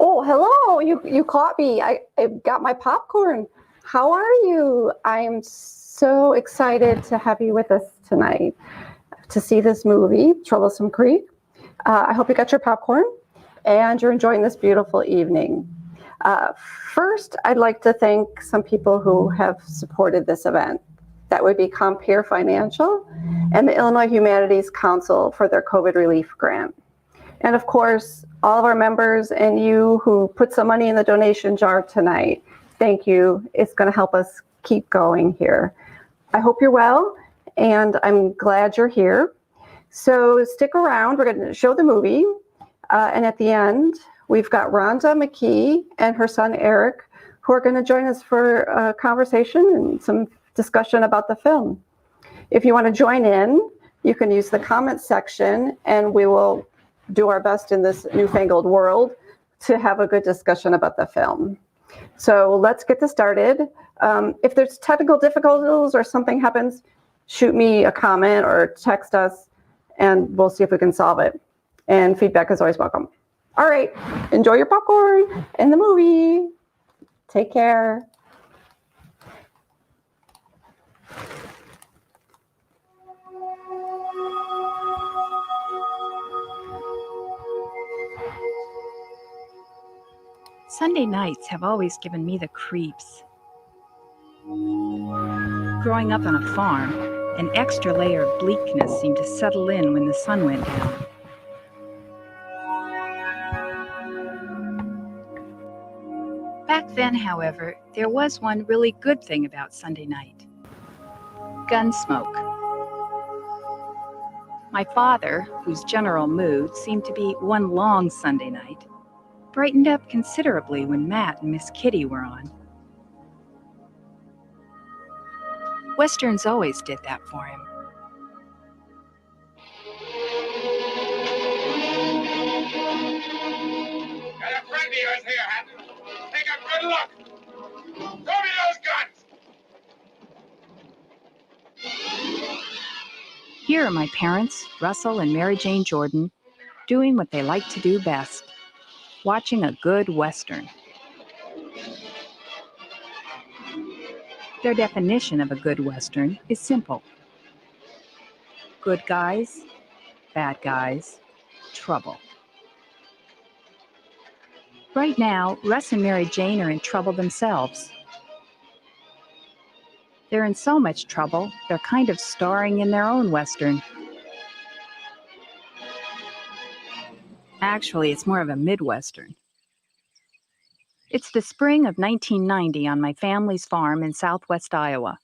Oh, hello. You caught me. I got my popcorn. How are you? I am so excited to have you with us tonight to see this movie, Troublesome Creek. I hope you got your popcorn and you're enjoying this beautiful evening. First, I'd like to thank some people who have supported this event. That would be Compeer Financial and the Illinois Humanities Council for their COVID relief grant. And of course, all of our members and you who put some money in the donation jar tonight, thank you. It's going to help us keep going here. I hope you're well, and I'm glad you're here. So stick around. We're going to show the movie. And at the end, we've got Rhonda McKee and her son Eric, who are going to join us for a conversation and some discussion about the film. If you want to join in, you can use the comments section, and we will do our best in this newfangled world to have a good discussion about the film. So let's get this started. If there's technical difficulties or something happens, shoot me a comment or text us, and we'll see if we can solve it. And feedback is always welcome. All right, enjoy your popcorn and the movie. Take care. Sunday nights have always given me the creeps. Growing up on a farm, an extra layer of bleakness seemed to settle in when the sun went down. Back then, however, there was one really good thing about Sunday night: Gunsmoke. My father, whose general mood seemed to be one long Sunday night, brightened up considerably when Matt and Miss Kitty were on. Westerns always did that for him. Got a friend of yours here, Hatton. Take a good look. Throw me those guns. Here are my parents, Russell and Mary Jane Jordan, doing what they like to do best: watching a good Western. Their definition of a good Western is simple: good guys, bad guys, trouble. Right now, Russ and Mary Jane are in trouble themselves. They're in so much trouble, they're kind of starring in their own Western. Actually, it's more of a Midwestern. It's the spring of 1990 on my family's farm in southwest Iowa.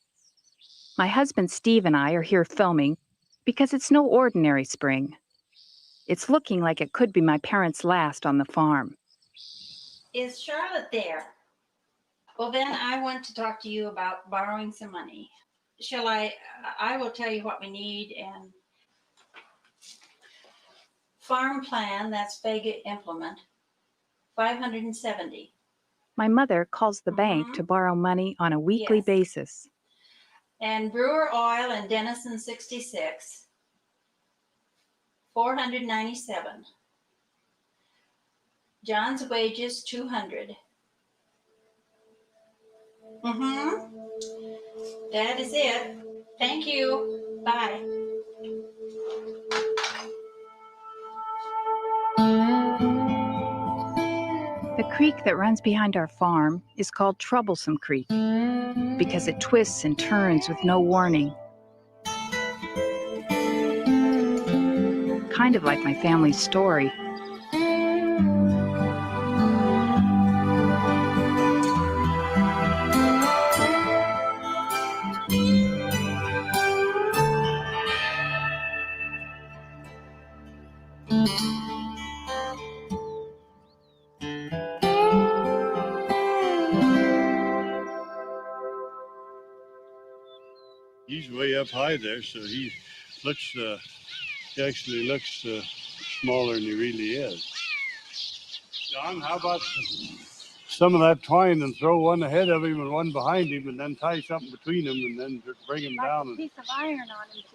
My husband Steve and I are here filming because it's no ordinary spring. It's looking like it could be my parents' last on the farm. Is Charlotte there? Well, then I want to talk to you about borrowing some money. Shall I will tell you what we need. And farm plan, that's Vega implement, $570. My mother calls the bank to borrow money on a weekly basis. And Brewer Oil and Denison 66, $497. John's wages, $200. That is it. Thank you. Bye. The creek that runs behind our farm is called Troublesome Creek because it twists and turns with no warning. Kind of like my family's story. He's way up high there, so he actually looks smaller than he really is. John, how about some of that twine and throw one ahead of him and one behind him, and then tie something between them and then bring him down. A piece of iron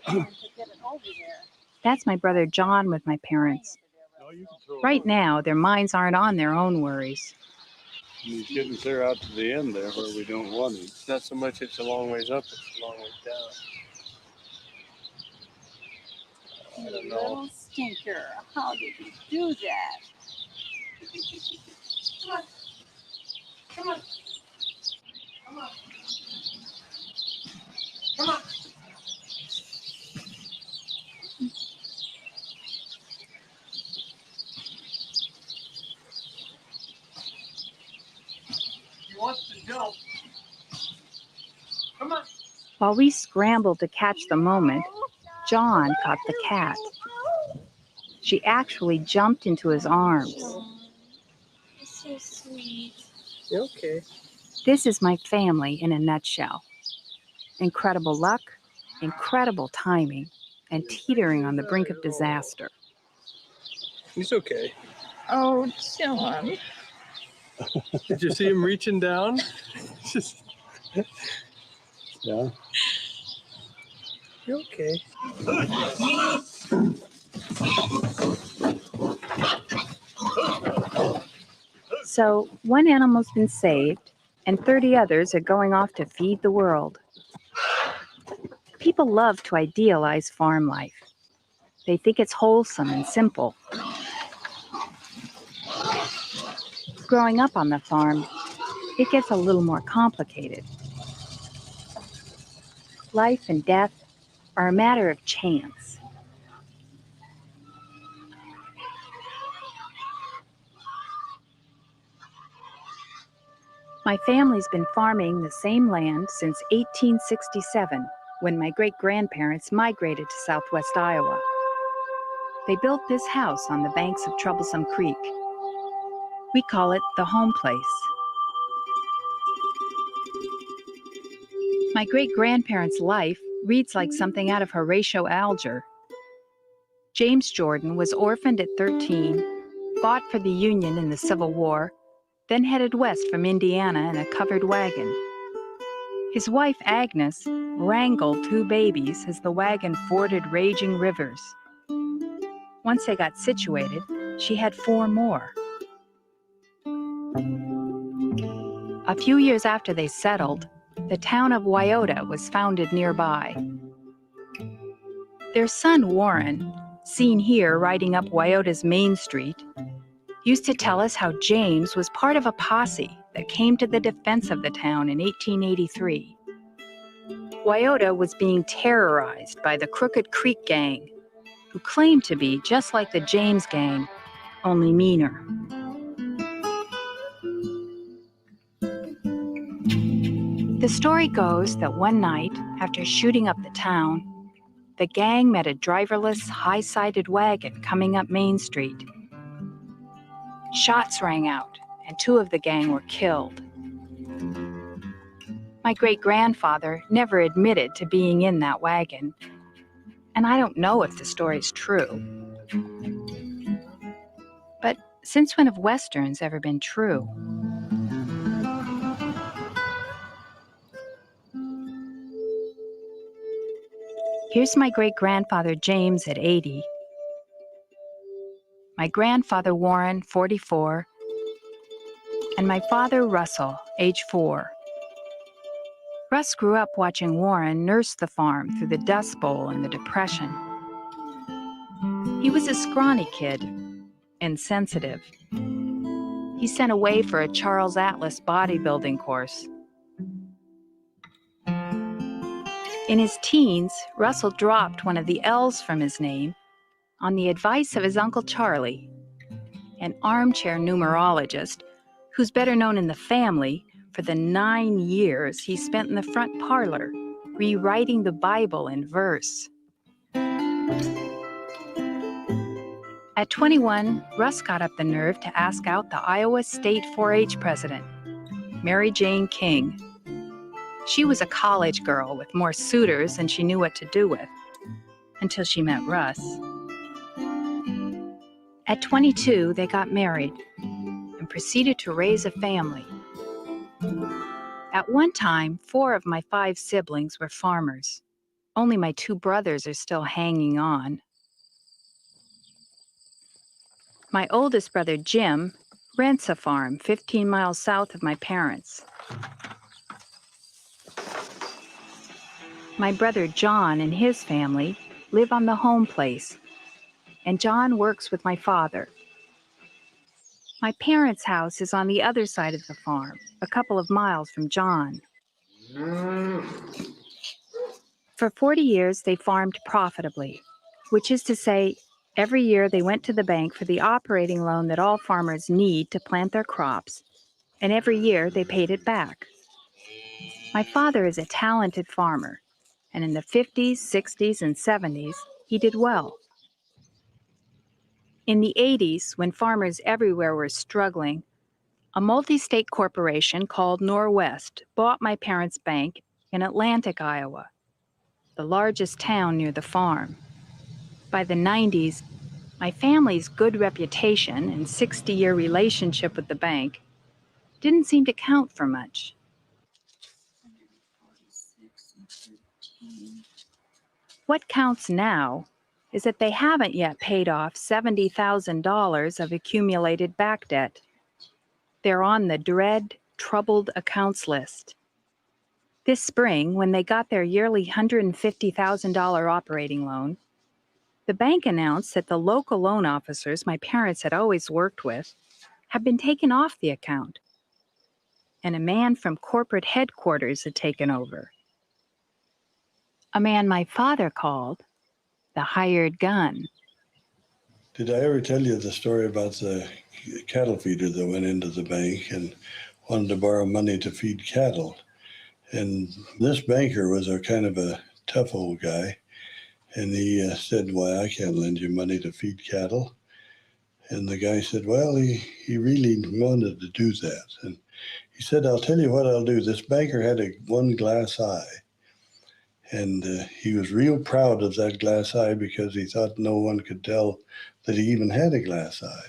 on him to get it over there. That's my brother John with my parents. No, you can throw it Right out. now, their minds aren't on their own worries. And he's getting clear out to the end there where we don't want him. It's not so much it's a long ways up, it's a long ways down. I don't know. Little stinker. How did you do that? Come on. Come on. Come on. He wants to jump. Come on. While we scrambled to catch the moment, John caught the cat. She actually jumped into his arms. So sweet. You okay? This is my family in a nutshell. Incredible luck, incredible timing, and teetering on the brink of disaster. He's okay. Oh, John. Did you see him reaching down? Just, Yeah. you okay? So, one animal's been saved, and 30 others are going off to feed the world. People love to idealize farm life. They think it's wholesome and simple. Growing up on the farm, it gets a little more complicated. Life and death are a matter of chance. My family's been farming the same land since 1867, when my great-grandparents migrated to southwest Iowa. They built this house on the banks of Troublesome Creek. We call it the home place. My great-grandparents' life reads like something out of Horatio Alger. James Jordan was orphaned at 13, fought for the Union in the Civil War, then headed west from Indiana in a covered wagon. His wife, Agnes, wrangled 2 babies as the wagon forded raging rivers. Once they got situated, she had 4 more. A few years after they settled, the town of Wyoda was founded nearby. Their son, Warren, seen here riding up Wyoda's Main Street, used to tell us how James was part of a posse that came to the defense of the town in 1883. Wyoda was being terrorized by the Crooked Creek Gang, who claimed to be just like the James Gang, only meaner. The story goes that one night, after shooting up the town, the gang met a driverless, high-sided wagon coming up Main Street. Shots rang out, and 2 of the gang were killed. My great-grandfather never admitted to being in that wagon, and I don't know if the story's true. But since when have Westerns ever been true? Here's my great-grandfather James at 80, my grandfather Warren, 44, and my father Russell, age 4. Russ grew up watching Warren nurse the farm through the Dust Bowl and the Depression. He was a scrawny kid, insensitive. He sent away for a Charles Atlas bodybuilding course. In his teens, Russell dropped one of the L's from his name on the advice of his Uncle Charlie, an armchair numerologist who's better known in the family for the 9 years he spent in the front parlor rewriting the Bible in verse. At 21, Russ got up the nerve to ask out the Iowa State 4-H president, Mary Jane King. She was a college girl with more suitors than she knew what to do with, until she met Russ. At 22, they got married and proceeded to raise a family. At one time, 4 of my 5 siblings were farmers. Only my 2 brothers are still hanging on. My oldest brother, Jim, rents a farm 15 miles south of my parents. My brother John and his family live on the home place, and John works with my father. My parents' house is on the other side of the farm, a couple of miles from John. For 40 years, they farmed profitably, which is to say, every year they went to the bank for the operating loan that all farmers need to plant their crops, and every year they paid it back. My father is a talented farmer, and in the 50s, 60s, and 70s, he did well. In the 80s, when farmers everywhere were struggling, a multi-state corporation called Norwest bought my parents' bank in Atlantic, Iowa, the largest town near the farm. By the 90s, my family's good reputation and 60-year relationship with the bank didn't seem to count for much. What counts now is that they haven't yet paid off $70,000 of accumulated back debt. They're on the dread troubled accounts list. This spring, when they got their yearly $150,000 operating loan, the bank announced that the local loan officers my parents had always worked with had been taken off the account, and a man from corporate headquarters had taken over. A man my father called the hired gun. Did I ever tell you the story about the cattle feeder that went into the bank and wanted to borrow money to feed cattle? And this banker was a kind of a tough old guy. And he said, "Why, I can't lend you money to feed cattle." And the guy said, well, he really wanted to do that. And he said, "I'll tell you what I'll do." This banker had one glass eye. And he was real proud of that glass eye because he thought no one could tell that he even had a glass eye.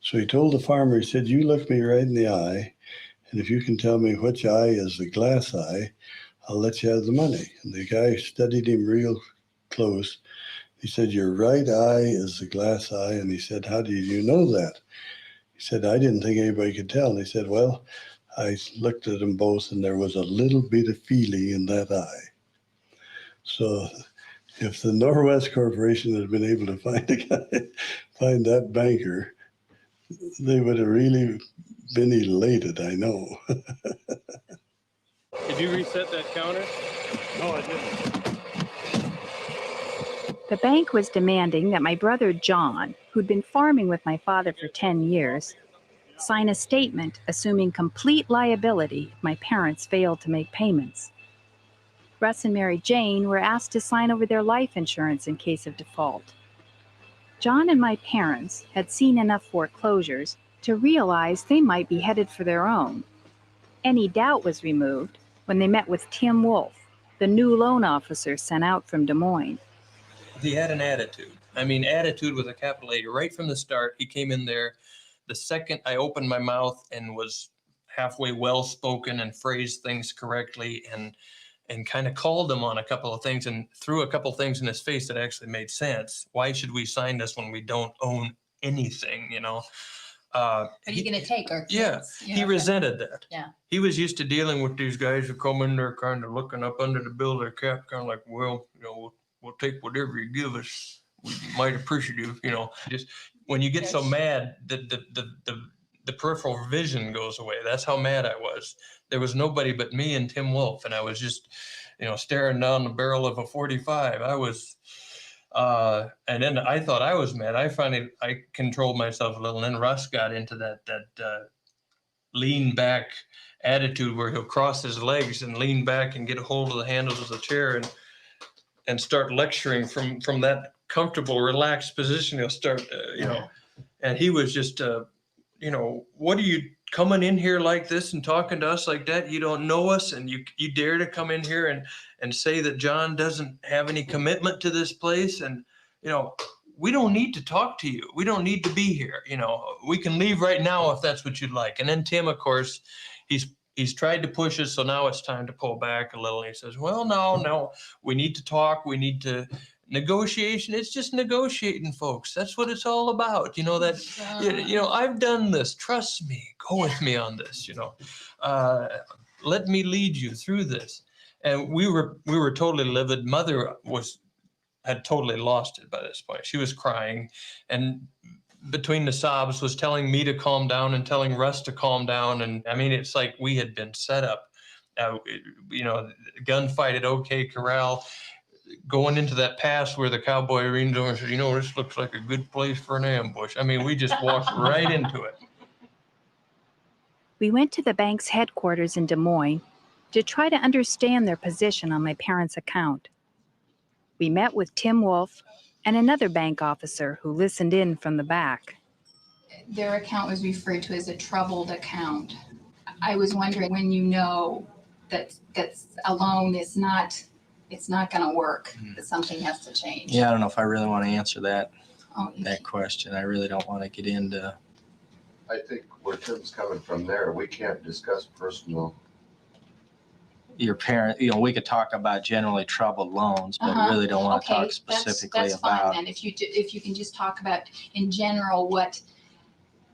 So he told the farmer, he said, "You look me right in the eye, and if you can tell me which eye is the glass eye, I'll let you have the money." And the guy studied him real close. He said, "Your right eye is the glass eye." And he said, "How do you know that?" He said, "I didn't think anybody could tell." And he said, "Well, I looked at them both, and there was a little bit of feeling in that eye." So if the Norwest Corporation had been able to find that banker, they would have really been elated, I know. Did you reset that counter? No, I didn't. The bank was demanding that my brother John, who'd been farming with my father for 10 years, sign a statement assuming complete liability if my parents failed to make payments. Russ and Mary Jane were asked to sign over their life insurance in case of default. John and my parents had seen enough foreclosures to realize they might be headed for their own. Any doubt was removed when they met with Tim Wolf, the new loan officer sent out from Des Moines. He had an attitude. I mean, attitude with a capital A. Right from the start, he came in there. The second I opened my mouth and was halfway well-spoken and phrased things correctly and kind of called him on a couple of things and threw a couple of things in his face that actually made sense. Why should we sign this when we don't own anything, you know? Are you going to take our kids? Yeah, he resented that. Yeah. He was used to dealing with these guys who come in there kind of looking up under the bill of their cap, kind of like, well, you know, we'll take whatever you give us. We might appreciative, you know. Just when you get so mad, the peripheral vision goes away. That's how mad I was. There was nobody but me and Tim Wolf, and I was just, you know, staring down the barrel of a 45. I was, and then I thought I was mad. I controlled myself a little, and then Russ got into that lean back attitude where he'll cross his legs and lean back and get a hold of the handles of the chair and start lecturing from that comfortable, relaxed position. He'll start, you know, and he was just, you know, what are you coming in here like this and talking to us like that? You don't know us, and you dare to come in here and say that John doesn't have any commitment to this place. And, you know, we don't need to talk to you. We don't need to be here. You know, we can leave right now if that's what you'd like. And then Tim, of course, he's tried to push us. So now it's time to pull back a little. He says, well, no, we need to talk. We need to negotiation. It's just negotiating, folks. That's what it's all about. You know, that, you know, I've done this. Trust me. Go with me on this, you know. Let me lead you through this. And we were totally livid. Mother had totally lost it by this point. She was crying, and between the sobs was telling me to calm down and telling Russ to calm down. And I mean, it's like we had been set up. You know, gunfight at OK Corral, going into that pass where the cowboy leaned over and said, you know, this looks like a good place for an ambush. I mean, we just walked right into it. We went to the bank's headquarters in Des Moines to try to understand their position on my parents' account. We met with Tim Wolf and another bank officer who listened in from the back. Their account was referred to as a troubled account. I was wondering when you know that a loan is not, it's not going to work, that something has to change. Yeah, I don't know if I really want to answer that Oh, question. I really don't want to get into. I think where Tim's coming from there, we can't discuss personal. Your parent, you know, we could talk about generally troubled loans, but we really don't want to talk specifically that's about. fine then. If you can just talk about in general what,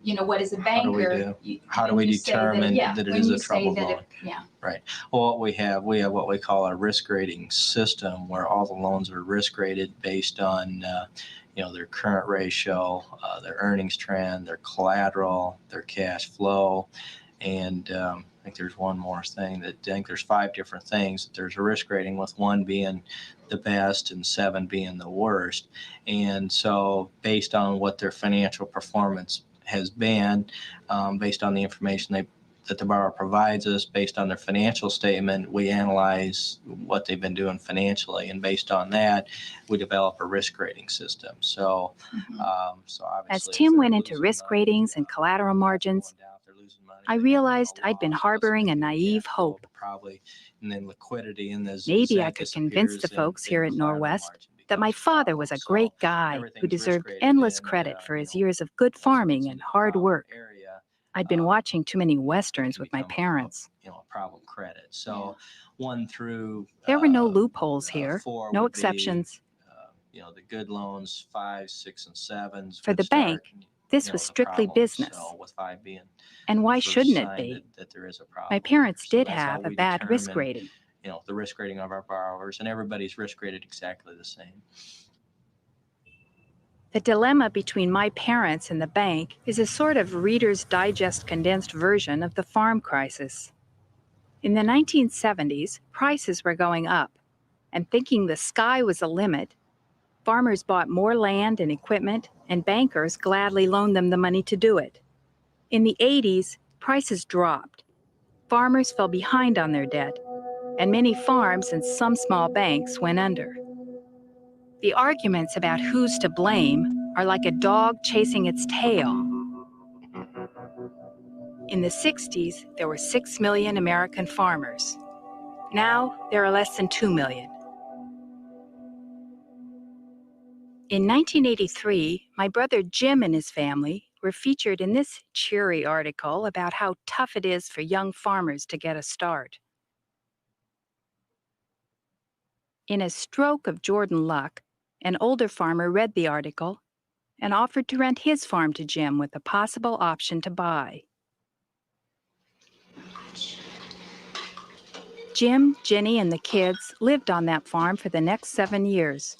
you know, what is a banker? How do we determine that it is a troubled loan? Yeah. Right. Well, what we have what we call a risk rating system, where all the loans are risk rated based on, you know, their current ratio, their earnings trend, their collateral, their cash flow, and I think there's one more thing I think there's 5 different things that there's a risk rating, with 1 being the best and 7 being the worst. And so based on what their financial performance has been, based on the information that the borrower provides us, based on their financial statement, we analyze what they've been doing financially, and based on that, we develop a risk rating system. So, so obviously, as Tim went into risk ratings and collateral margins, I realized I'd been harboring a naive hope. Probably, and then liquidity in this. Maybe I could convince the folks here at Norwest that my father was a great guy who deserved endless credit for his years of good farming and hard work. I'd been watching too many Westerns with my parents. You know, a problem credit. So 1 through. There were no loopholes here, no exceptions. You know, the good loans, 5, 6, and 7s. For the bank, this was strictly business. So with 5 being. And why shouldn't it be? That there is a problem. My parents did have a bad risk rating. You know, the risk rating of our borrowers, and everybody's risk rated exactly the same. The dilemma between my parents and the bank is a sort of Reader's Digest condensed version of the farm crisis. In the 1970s, prices were going up, and thinking the sky was the limit, farmers bought more land and equipment, and bankers gladly loaned them the money to do it. In the 80s, prices dropped. Farmers fell behind on their debt, and many farms and some small banks went under. The arguments about who's to blame are like a dog chasing its tail. In the 60s, there were 6 million American farmers. Now, there are less than 2 million. In 1983, my brother Jim and his family were featured in this cheery article about how tough it is for young farmers to get a start. In a stroke of Jordan luck, an older farmer read the article and offered to rent his farm to Jim with a possible option to buy. Jim, Jenny, and the kids lived on that farm for the next 7 years.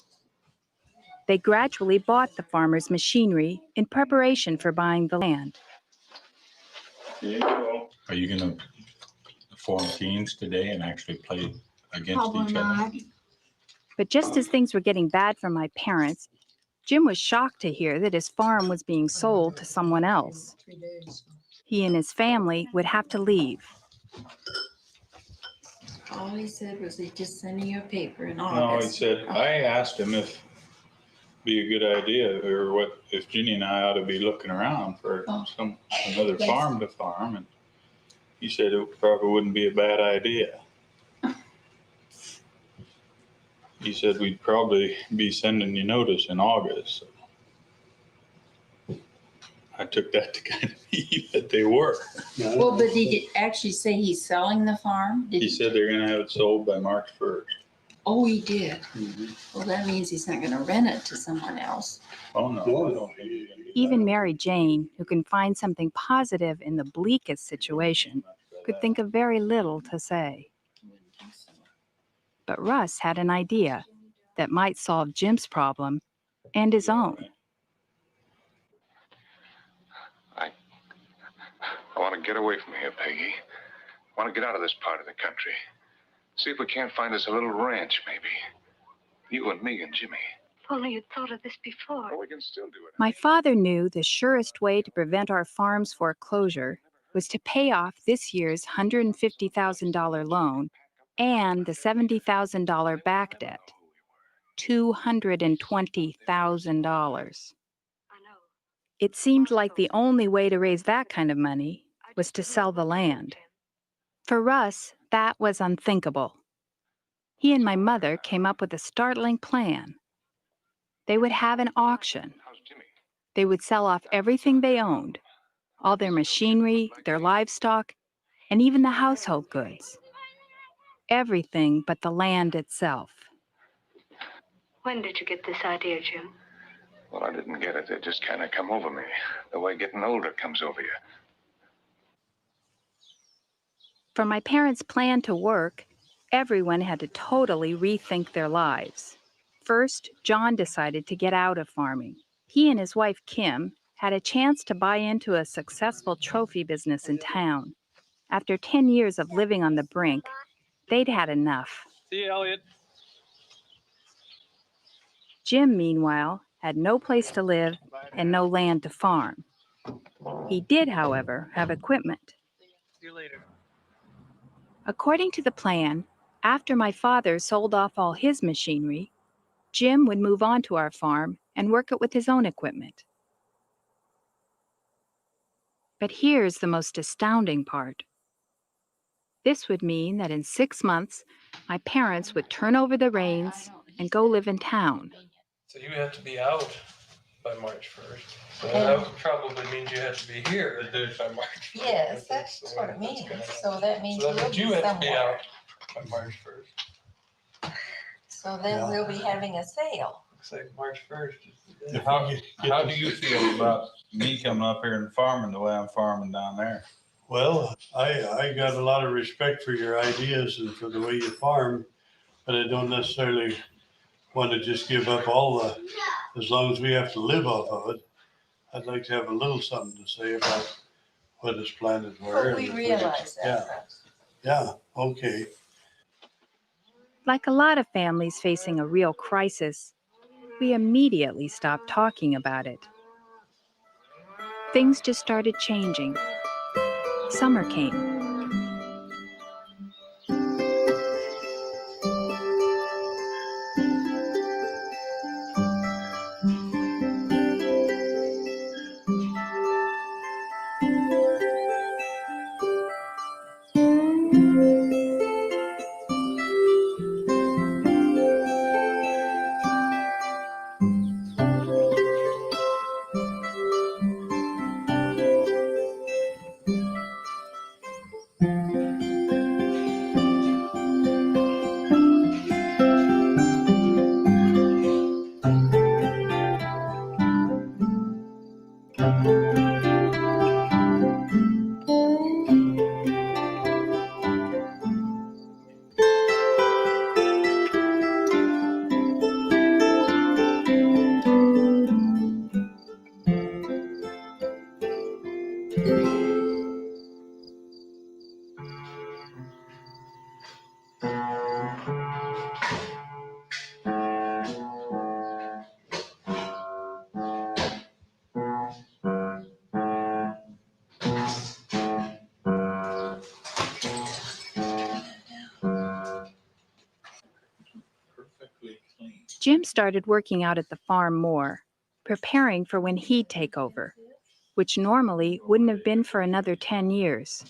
They gradually bought the farmer's machinery in preparation for buying the land. Are you going to form teams today and actually play against Probably each other? not. But just as things were getting bad for my parents, Jim was shocked to hear that his farm was being sold to someone else. He and his family would have to leave. All he said was he's just sending you a paper in No, August. he said, I asked him if be a good idea, or what if Jeanne and I ought to be looking around for another farm to farm, and he said it probably wouldn't be a bad idea. He said we'd probably be sending you notice in August. So I took that to kind of mean that they were. Well, but did he actually say he's selling the farm? He said they're gonna have it sold by March 1st. Oh, he did. Well, that means he's not gonna rent it to someone else. Oh, no. No. I don't think he's gonna do Even that. Mary Jane, who can find something positive in the bleakest situation, could think of very little to say. But Russ had an idea that might solve Jim's problem and his own. I want to get away from here, Peggy. I want to get out of this part of the country. See if we can't find us a little ranch, maybe. You and me and Jimmy. If only you'd thought of this before. Well, we can still do it. My father knew the surest way to prevent our farm's foreclosure was to pay off this year's $150,000 loan and the $70,000 back debt. $220,000. It seemed like the only way to raise that kind of money was to sell the land. For Russ, that was unthinkable. He and my mother came up with a startling plan. They would have an auction. They would sell off everything they owned, all their machinery, their livestock, and even the household goods. Everything but the land itself. When did you get this idea, Jim? Well, I didn't get it. It just kind of come over me. The way getting older comes over you. For my parents' plan to work, everyone had to totally rethink their lives. First, John decided to get out of farming. He and his wife, Kim, had a chance to buy into a successful trophy business in town. After 10 years of living on the brink, they'd had enough. See you, Elliot. Jim, meanwhile, had no place to live and no land to farm. He did, however, have equipment. See you later. According to the plan, after my father sold off all his machinery, Jim would move on to our farm and work it with his own equipment. But here's the most astounding part. This would mean that in 6 months, my parents would turn over the reins and go live in town. So you have to be out by March 1st. So that probably means you have to be here by March 1st. Yes, that's the what way it that's means. gonna happen. So that means So that we'll means be you have to be somewhere. out by March 1st. So then we'll be having a sale. Looks like March 1st. How do you feel about me coming up here and farming the way I'm farming down there? Well, I got a lot of respect for your ideas and for the way you farm, but I don't necessarily want to just give up all as long as we have to live off of it. I'd like to have a little something to say about what is planted where. But we realize that. Yeah, okay. Like a lot of families facing a real crisis, we immediately stopped talking about it. Things just started changing. Summer came. Jim started working out at the farm more, preparing for when he'd take over, which normally wouldn't have been for another 10 years.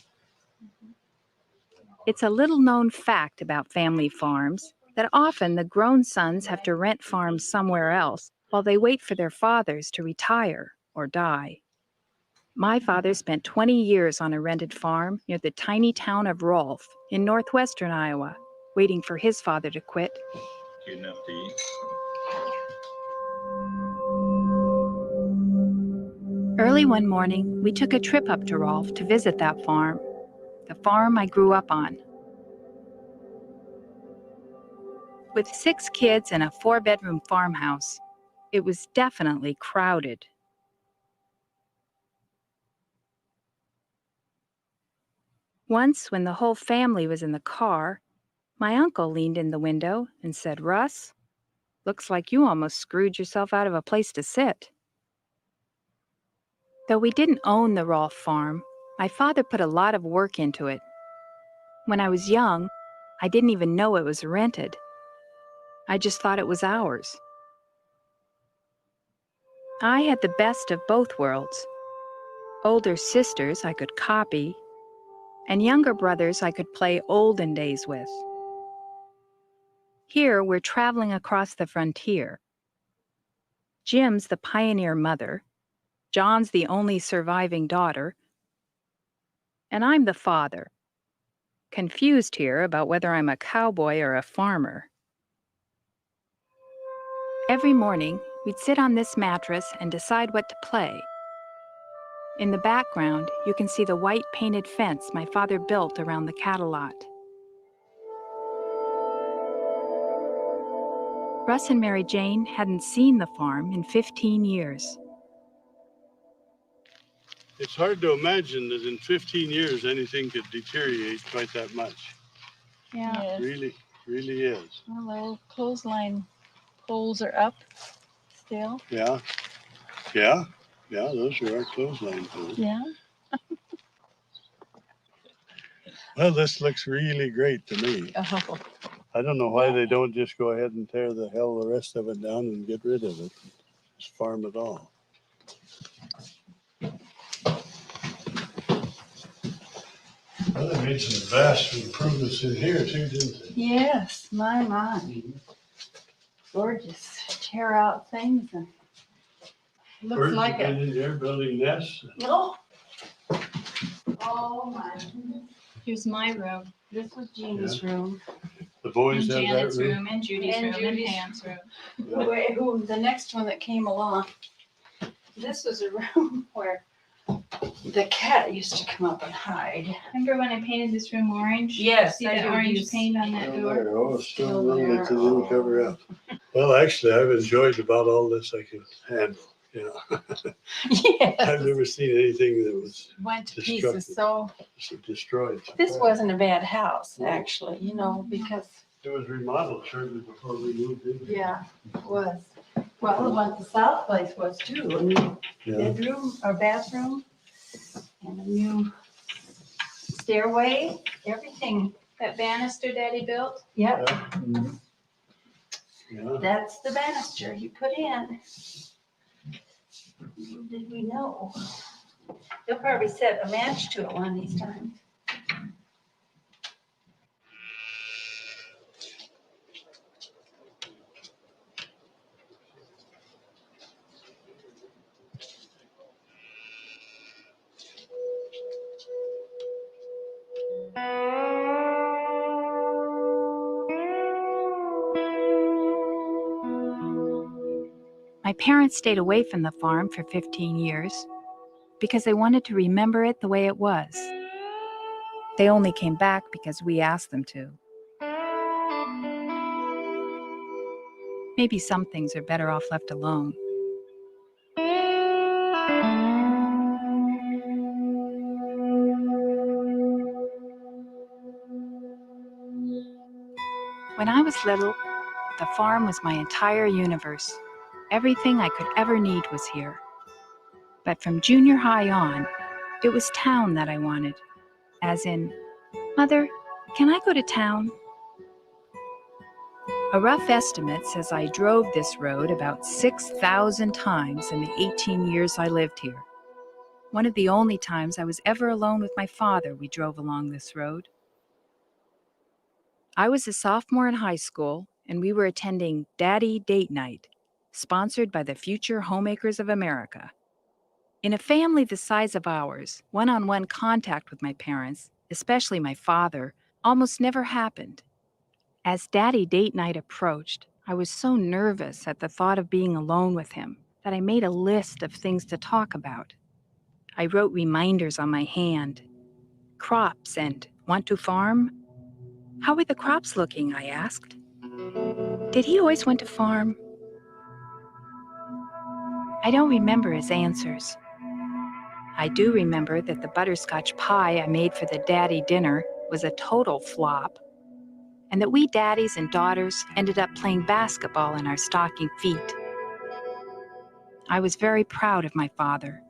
It's a little-known fact about family farms that often the grown sons have to rent farms somewhere else while they wait for their fathers to retire or die. My father spent 20 years on a rented farm near the tiny town of Rolfe in northwestern Iowa. waiting for his father to quit. Good enough to eat. Early one morning, we took a trip up to Rolfe to visit that farm, the farm I grew up on. With 6 kids and a 4-bedroom farmhouse, it was definitely crowded. Once, when the whole family was in the car, my uncle leaned in the window and said, "Russ, looks like you almost screwed yourself out of a place to sit." Though we didn't own the Rolfe farm, my father put a lot of work into it. When I was young, I didn't even know it was rented. I just thought it was ours. I had the best of both worlds. Older sisters I could copy, and younger brothers I could play olden days with. Here, we're traveling across the frontier. Jim's the pioneer mother, John's the only surviving daughter, and I'm the father, confused here about whether I'm a cowboy or a farmer. Every morning, we'd sit on this mattress and decide what to play. In the background, you can see the white painted fence my father built around the cattle lot. Russ and Mary Jane hadn't seen the farm in 15 years. It's hard to imagine that in 15 years anything could deteriorate quite that much. Yeah. It really is. Well, little clothesline poles are up still. Yeah, those are our clothesline poles. Yeah. Well, this looks really great to me. Oh. I don't know why they don't just go ahead and tear the rest of it down and get rid of it. Just farm it all. Well, they made some vast improvements in here too, didn't they? Yes, my. Gorgeous. Tear out things and looks Birds like have been a. in there building nests. Oh. Oh my. Here's my room. This was Jeanne's room. The boys And have Janet's that room. room and Judy's And room Judy's. and Pam's room. Who, the next one that came along, this was a room where the cat used to come up and hide. Remember when I painted this room orange? Yes, See I the do. orange You paint on that Still door? there. Oh, still Still a little bit there. to little cover up. Well, actually, I've enjoyed about all this I can handle. You know, Yes. I've never seen anything that was Went to destructive. pieces, so Destroyed. this wasn't a bad house, actually, because, It was remodeled shortly before we moved in. yeah, it was. Well, the one at the south place was too, a new Yeah. bedroom or bathroom and a new stairway, everything. That banister Daddy built? Yep, Yeah. that's the banister he put in. Little did we know? They'll probably set a match to it one of these times. My parents stayed away from the farm for 15 years because they wanted to remember it the way it was. They only came back because we asked them to. Maybe some things are better off left alone. When I was little, the farm was my entire universe. Everything I could ever need was here. But from junior high on, it was town that I wanted. As in, "Mother, can I go to town?" A rough estimate says I drove this road about 6,000 times in the 18 years I lived here. One of the only times I was ever alone with my father, we drove along this road. I was a sophomore in high school, and we were attending Daddy Date Night, sponsored by the Future Homemakers of America. In a family the size of ours, one-on-one contact with my parents, especially my father, almost never happened. As Daddy date night approached, I was so nervous at the thought of being alone with him that I made a list of things to talk about. I wrote reminders on my hand. Crops and want to farm? How were the crops looking, I asked. Did he always want to farm? I don't remember his answers. I do remember that the butterscotch pie I made for the daddy dinner was a total flop, and that we daddies and daughters ended up playing basketball in our stocking feet. I was very proud of my father.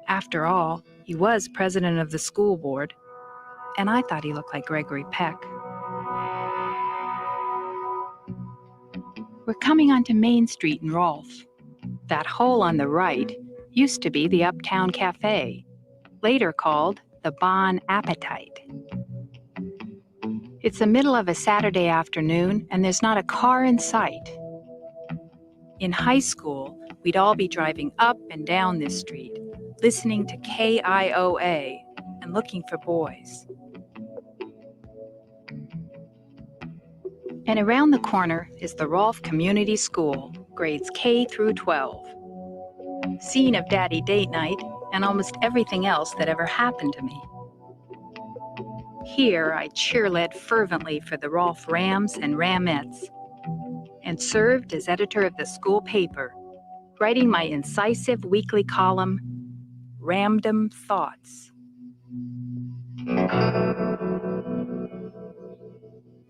After all, he was president of the school board, and I thought he looked like Gregory Peck. We're coming onto Main Street in Rolfe. That hole on the right used to be the Uptown Cafe, later called the Bon Appetite. It's the middle of a Saturday afternoon, and there's not a car in sight. In high school, we'd all be driving up and down this street, listening to KIOA and looking for boys. And around the corner is the Rolfe Community School, grades K through 12. Scene of Daddy date night and almost everything else that ever happened to me. Here, I cheerled fervently for the Rolfe Rams and Ramettes, and served as editor of the school paper, writing my incisive weekly column, Random Thoughts.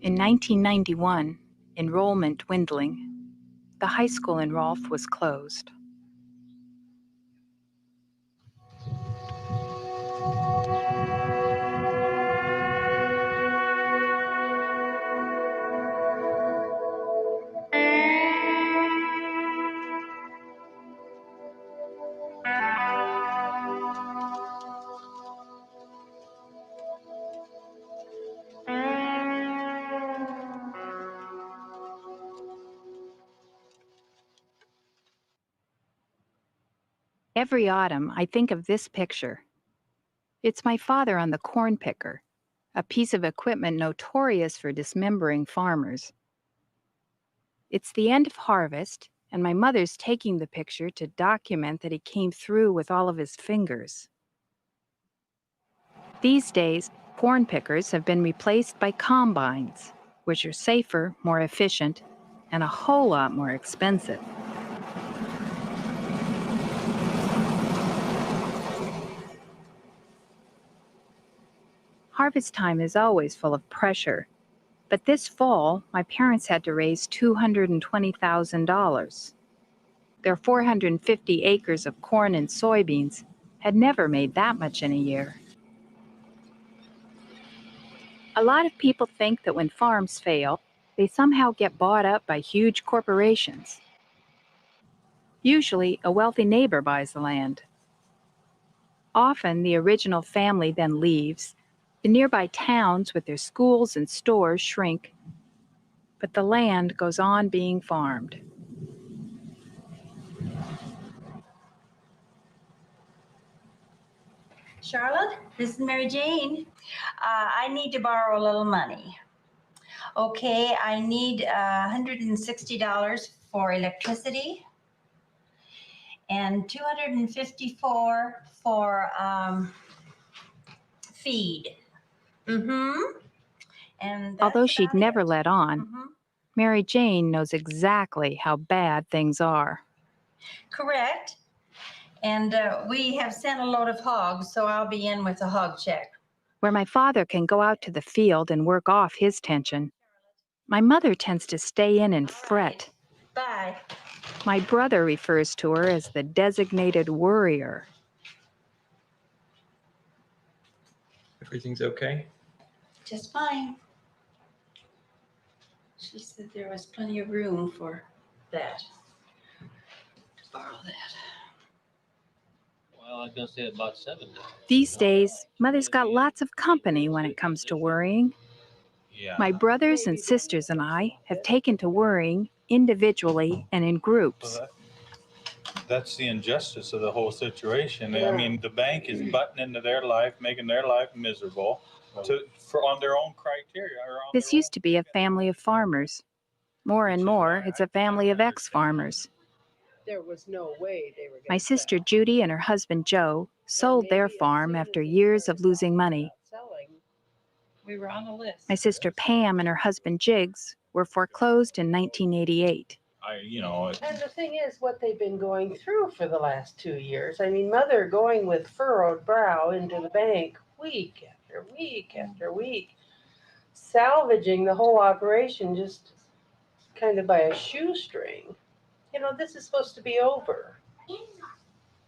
In 1991, enrollment dwindling, the high school in Rolfe was closed. Every autumn, I think of this picture. It's my father on the corn picker, a piece of equipment notorious for dismembering farmers. It's the end of harvest, and my mother's taking the picture to document that he came through with all of his fingers. These days, corn pickers have been replaced by combines, which are safer, more efficient, and a whole lot more expensive. Harvest time is always full of pressure, but this fall, my parents had to raise $220,000. Their 450 acres of corn and soybeans had never made that much in a year. A lot of people think that when farms fail, they somehow get bought up by huge corporations. Usually, a wealthy neighbor buys the land. Often, the original family then leaves. The nearby towns with their schools and stores shrink, but the land goes on being farmed. Charlotte, this is Mary Jane. I need to borrow a little money. Okay, I need $160 for electricity and $254 for feed. And although she'd never let on, Mary Jane knows exactly how bad things are. Correct. And we have sent a load of hogs, so I'll be in with a hog check. Where my father can go out to the field and work off his tension, my mother tends to stay in and fret. Bye. My brother refers to her as the designated worrier. Everything's okay? Just fine. She said there was plenty of room for that. To borrow that. Well, I was going to say about 7. These days, Mother's got lots of company when it comes to worrying. Yeah. My brothers and sisters and I have taken to worrying individually and in groups. that's the injustice of the whole situation. I mean, the bank is butting into their life, making their life miserable on their own criteria. This used to be a family of farmers. More and more, it's a family of ex-farmers. There was no way they were going My sister Judy and her husband Joe sold their farm after years of losing money. selling. We were on the list. My sister Pam and her husband Jiggs were foreclosed in 1988. And the thing is, what they've been going through for the last 2 years. I mean, Mother going with furrowed brow into the bank week after week after week, salvaging the whole operation just kind of by a shoestring. This is supposed to be over.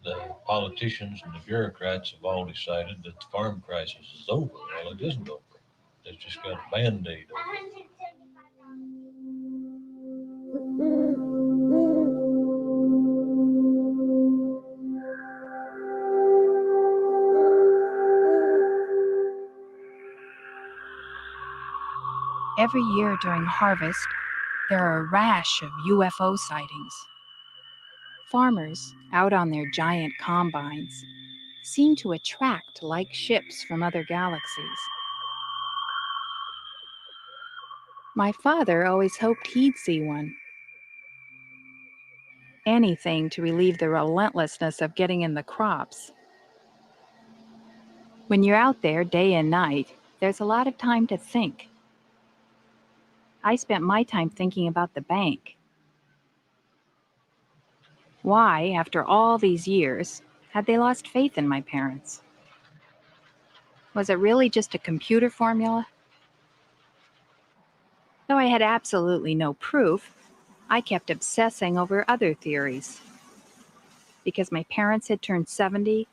The politicians and the bureaucrats have all decided that the farm crisis is over. Well, it isn't over. They've just got a Band-Aid over it. Every year during harvest, there are a rash of UFO sightings. Farmers, out on their giant combines, seem to attract like ships from other galaxies. My father always hoped he'd see one. Anything to relieve the relentlessness of getting in the crops. When you're out there day and night, there's a lot of time to think. I spent my time thinking about the bank. Why, after all these years, had they lost faith in my parents? Was it really just a computer formula? Though I had absolutely no proof, I kept obsessing over other theories. Because my parents had turned 70,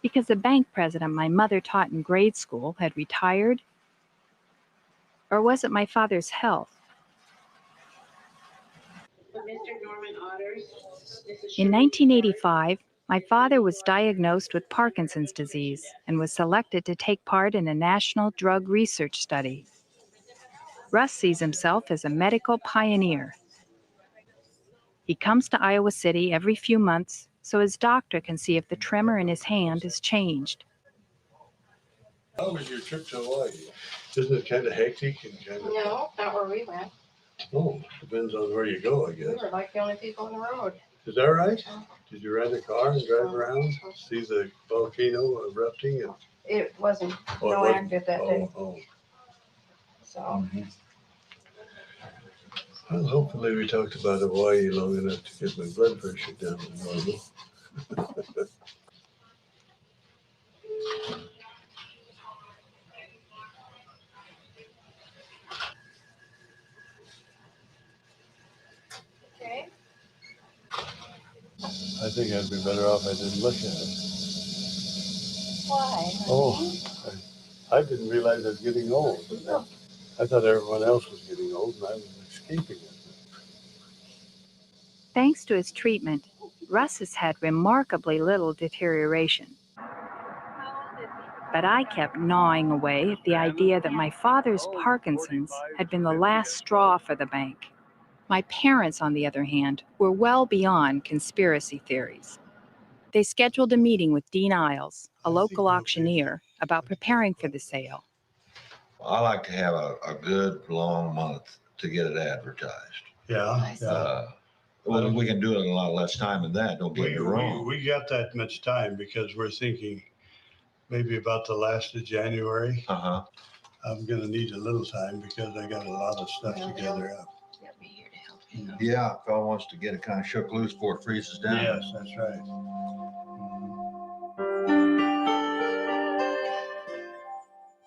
because the bank president my mother taught in grade school had retired, or was it my father's health? In 1985, my father was diagnosed with Parkinson's disease and was selected to take part in a national drug research study. Russ sees himself as a medical pioneer. He comes to Iowa City every few months so his doctor can see if the tremor in his hand has changed. How was your trip to Hawaii? Isn't it kind of hectic and kind of? No, not where we went. Oh, depends on where you go, I We guess. were like the only people on the road. Is that right? Did you rent a car and drive around, see the volcano erupting? And It wasn't active that day. So. Well, hopefully we talked about Hawaii long enough to get my blood pressure down to normal. Okay. I think I'd be better off I didn't look at it. Why? Oh, I didn't realize I was getting old. I thought everyone else was getting old and I was escaping it. Thanks to his treatment, Russ has had remarkably little deterioration. But I kept gnawing away at the idea that my father's Parkinson's had been the last straw for the bank. My parents, on the other hand, were well beyond conspiracy theories. They scheduled a meeting with Dean Isles, a local auctioneer, about preparing for the sale. I like to have a good long month to get it advertised. Yeah. Well, we can do it in a lot less time than that, don't get me wrong. We got that much time because we're thinking maybe about the last of January. Uh-huh. I'm gonna need a little time because I got a lot of stuff to gather up. Yeah, fellow wants to get it kind of shook loose before it freezes down. Yes, that's right.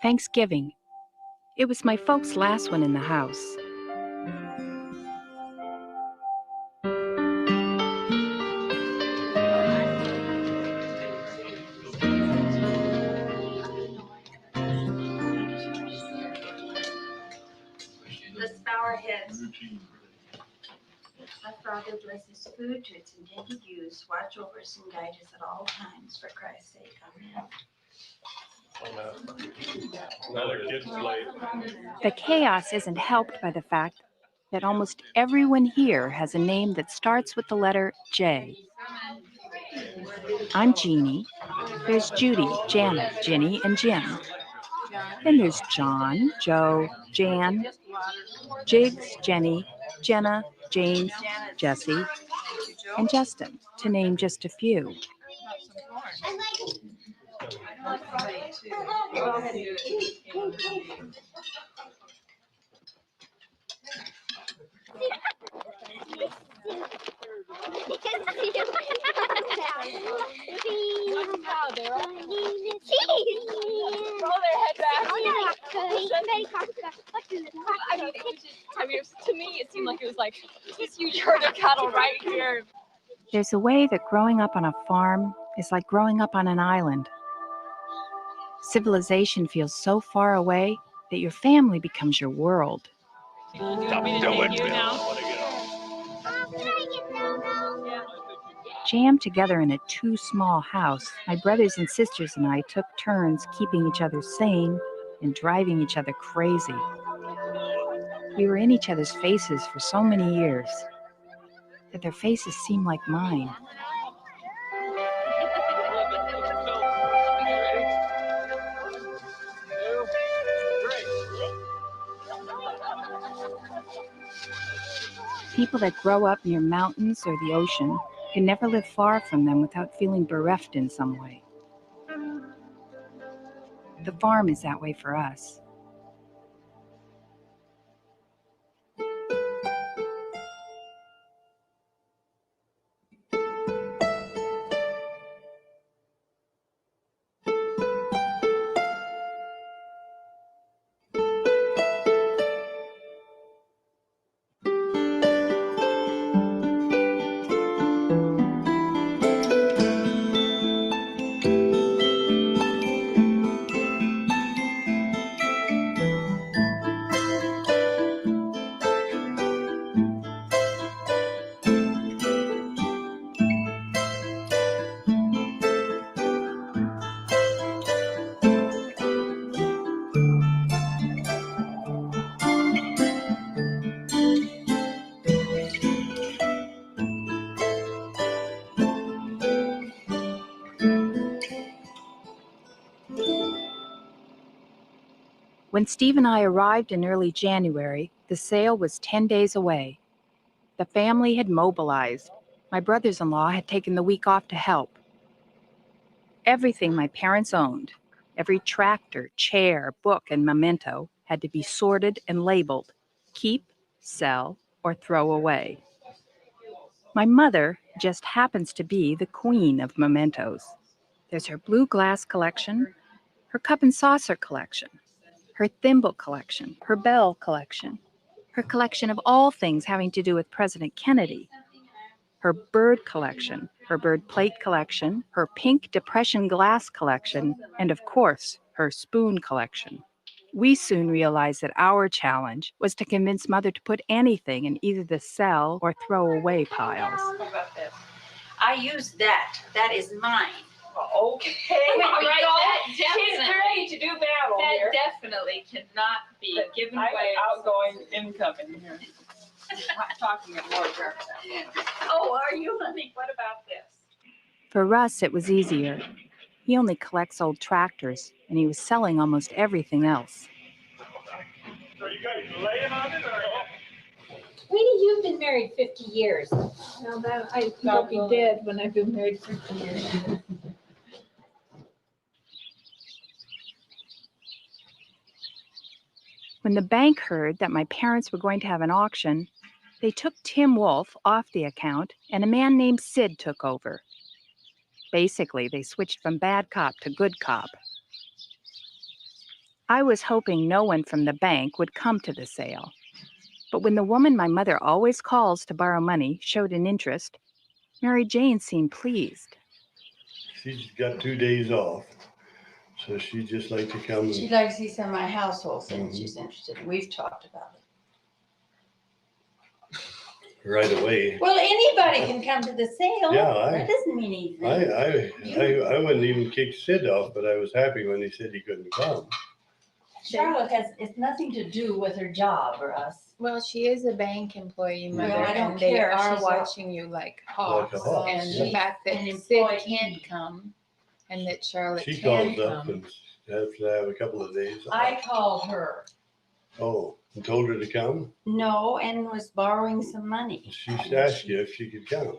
Thanksgiving. It was my folks' last one in the house. Let's bow our heads. Our Father, bless this food to its intended use. Watch over us and guide us at all times. For Christ's sake, amen. Another kid's late. The chaos isn't helped by the fact that almost everyone here has a name that starts with the letter J. I'm Jeannie. There's Judy, Janet, Ginny, and Jim. Then there's John, Joe, Jan, Jiggs, Jenny, Jenna, James, Jesse, and Justin, to name just a few. To me, it seemed like it was like this huge herd of cattle right here. There's a way that growing up on a farm is like growing up on an island. Civilization feels so far away that your family becomes your world. Jammed together in a too small house, my brothers and sisters and I took turns keeping each other sane and driving each other crazy. We were in each other's faces for so many years that their faces seemed like mine. People that grow up near mountains or the ocean can never live far from them without feeling bereft in some way. The farm is that way for us. When Steve and I arrived in early January, the sale was 10 days away. The family had mobilized. My brothers-in-law had taken the week off to help. Everything my parents owned, every tractor, chair, book, and memento, had to be sorted and labeled: keep, sell, or throw away. My mother just happens to be the queen of mementos. There's her blue glass collection, her cup and saucer collection, her thimble collection, her bell collection, her collection of all things having to do with President Kennedy, her bird collection, her bird plate collection, her pink depression glass collection, and of course, her spoon collection. We soon realized that our challenge was to convince Mother to put anything in either the sell or throw away piles. What about this? I use that. That is mine. Okay. All right, She's definitely. ready to do battle That here. definitely cannot be given I away. have outgoing incoming here. Not talking at Lord Jarvis. Oh, are you, honey? What about this? For Russ, it was easier. He only collects old tractors, and he was selling almost everything else. Are you guys laying on it or? Sweetie, you've been married 50 years. Well, that I'll be dead when I've been married 50 years. When the bank heard that my parents were going to have an auction, they took Tim Wolf off the account and a man named Sid took over. Basically, they switched from bad cop to good cop. I was hoping no one from the bank would come to the sale. But when the woman my mother always calls to borrow money showed an interest, Mary Jane seemed pleased. She's got 2 days off, so she'd just like to come. She'd like to see some of my household things she's interested in. We've talked about it. Right away. Well, anybody can come to the sale. Yeah, that doesn't mean anything. I wouldn't even kick Sid off, but I was happy when he said he couldn't come. Charlotte has, it's nothing to do with her job, Russ. Well, she is a bank employee, Well, Mother, I don't and they care. are She's watching you like hawks. hawk, And yeah. the fact that An Sid employee. can't come and that Charlotte She can called up come. and has to have a couple of days. I called her. Oh, and told her to come? No, and was borrowing some money. She asked you if she could come.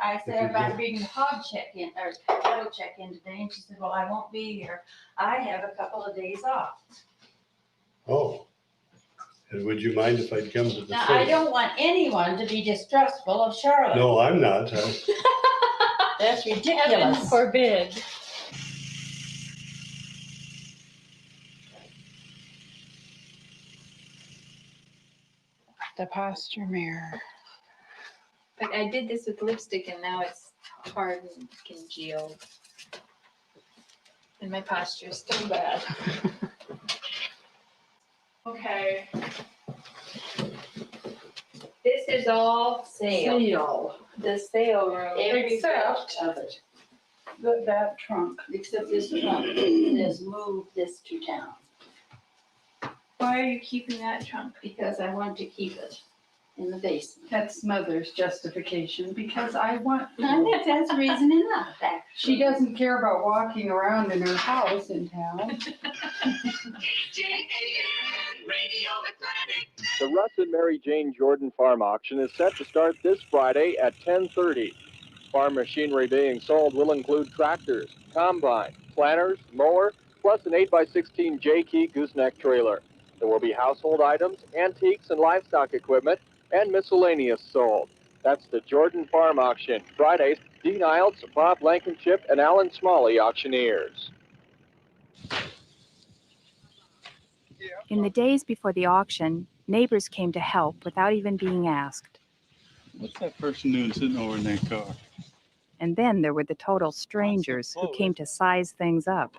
I said about bringing the hog check in, or cattle check in today, and she said, well, I won't be here. I have a couple of days off. Oh. And would you mind if I'd come to the Now, city? I don't want anyone to be distrustful of Charlotte. No, I'm not. That's Heaven ridiculous. forbid. The posture mirror. But I did this with lipstick and now it's hard and congealed. And my posture is still bad. Okay. This is all Sale. the sale room. Except Of it. That trunk. Except this trunk. It says move this to town, Why are you keeping that trunk? because I want to keep it in the basement. That's Mother's justification because I want. I think that's reason enough, actually. She doesn't care about walking around in her house in town. The Russ and Mary Jane Jordan Farm Auction is set to start this Friday at 10:30. Farm machinery being sold will include tractors, combine, planters, mower, plus an 8x16 J-Key gooseneck trailer. There will be household items, antiques and livestock equipment, and miscellaneous sold. That's the Jordan Farm Auction, Friday. Dean Iles, Bob Blankenship, and Alan Smalley auctioneers. In the days before the auction, neighbors came to help without even being asked. What's that person doing sitting over in that car? And then there were the total strangers who came to size things up.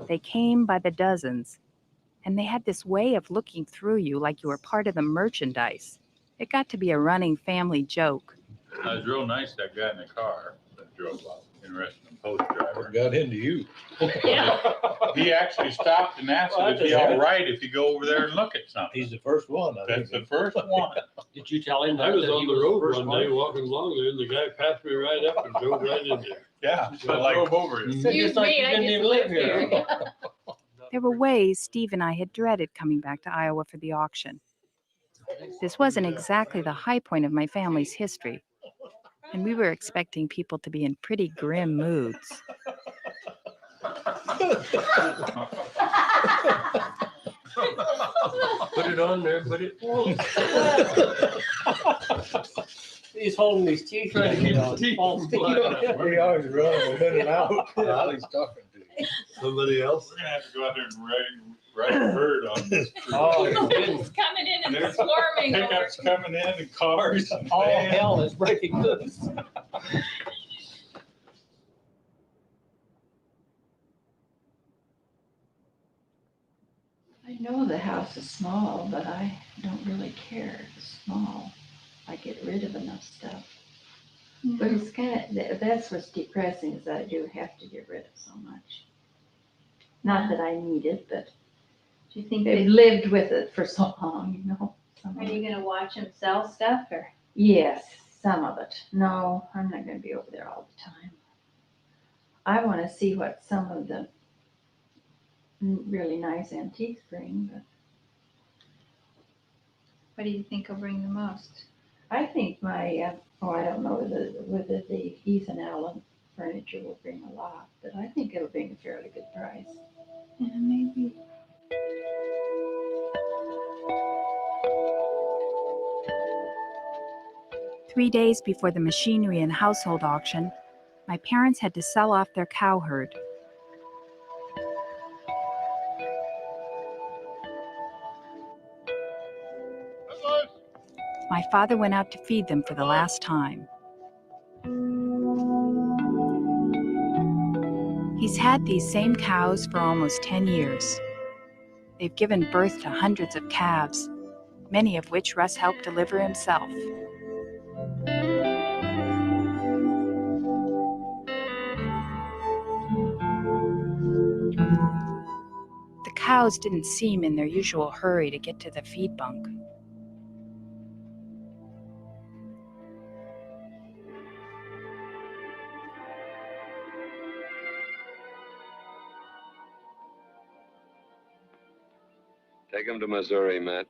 They came by the dozens, and they had this way of looking through you like you were part of the merchandise. It got to be a running family joke. It was real nice, that guy in the car that drove up, interesting post driver. Got into you. He actually stopped and asked if it'd be all right if you go over there and look at something. He's the first one. That's the first one. Did you tell him that? I was that on he the was road first one day walking along there and the guy passed me right up and drove right in there. Yeah, So I I drove over it. So just like you didn't even live here. There were ways Steve and I had dreaded coming back to Iowa for the auction. This wasn't exactly the high point of my family's history, and we were expecting people to be in pretty grim moods. Put it on there, put it. He's holding his teeth. Trying to keep his teeth from flying. He always runs in and out. While he's talking to you. Somebody else? We're gonna have to go out there and ride a herd on this. Oh, It's coming in and There's swarming over. Pickups coming in and cars and All vans. hell is breaking loose. I know the house is small, but I don't really care if it's small. I get rid of enough stuff. But it's kind of, that's what's depressing is I do have to get rid of so much. Not that I need it, but Do you think they've they, lived with it for so long, you know. some are of you it. gonna watch him sell stuff or? Yes, some of it. No, I'm not gonna be over there all the time. I wanna see what some of the really nice antiques bring, but What do you think will bring the most? I think my, I don't know whether the Heath and Allen furniture will bring a lot, but I think it'll bring a fairly good price. Yeah, maybe. Three days before the machinery and household auction, my parents had to sell off their cow herd. My father went out to feed them for the last time. He's had these same cows for almost 10 years. They've given birth to hundreds of calves, many of which Russ helped deliver himself. The cows didn't seem in their usual hurry to get to the feed bunk. Take him to Missouri, Matt.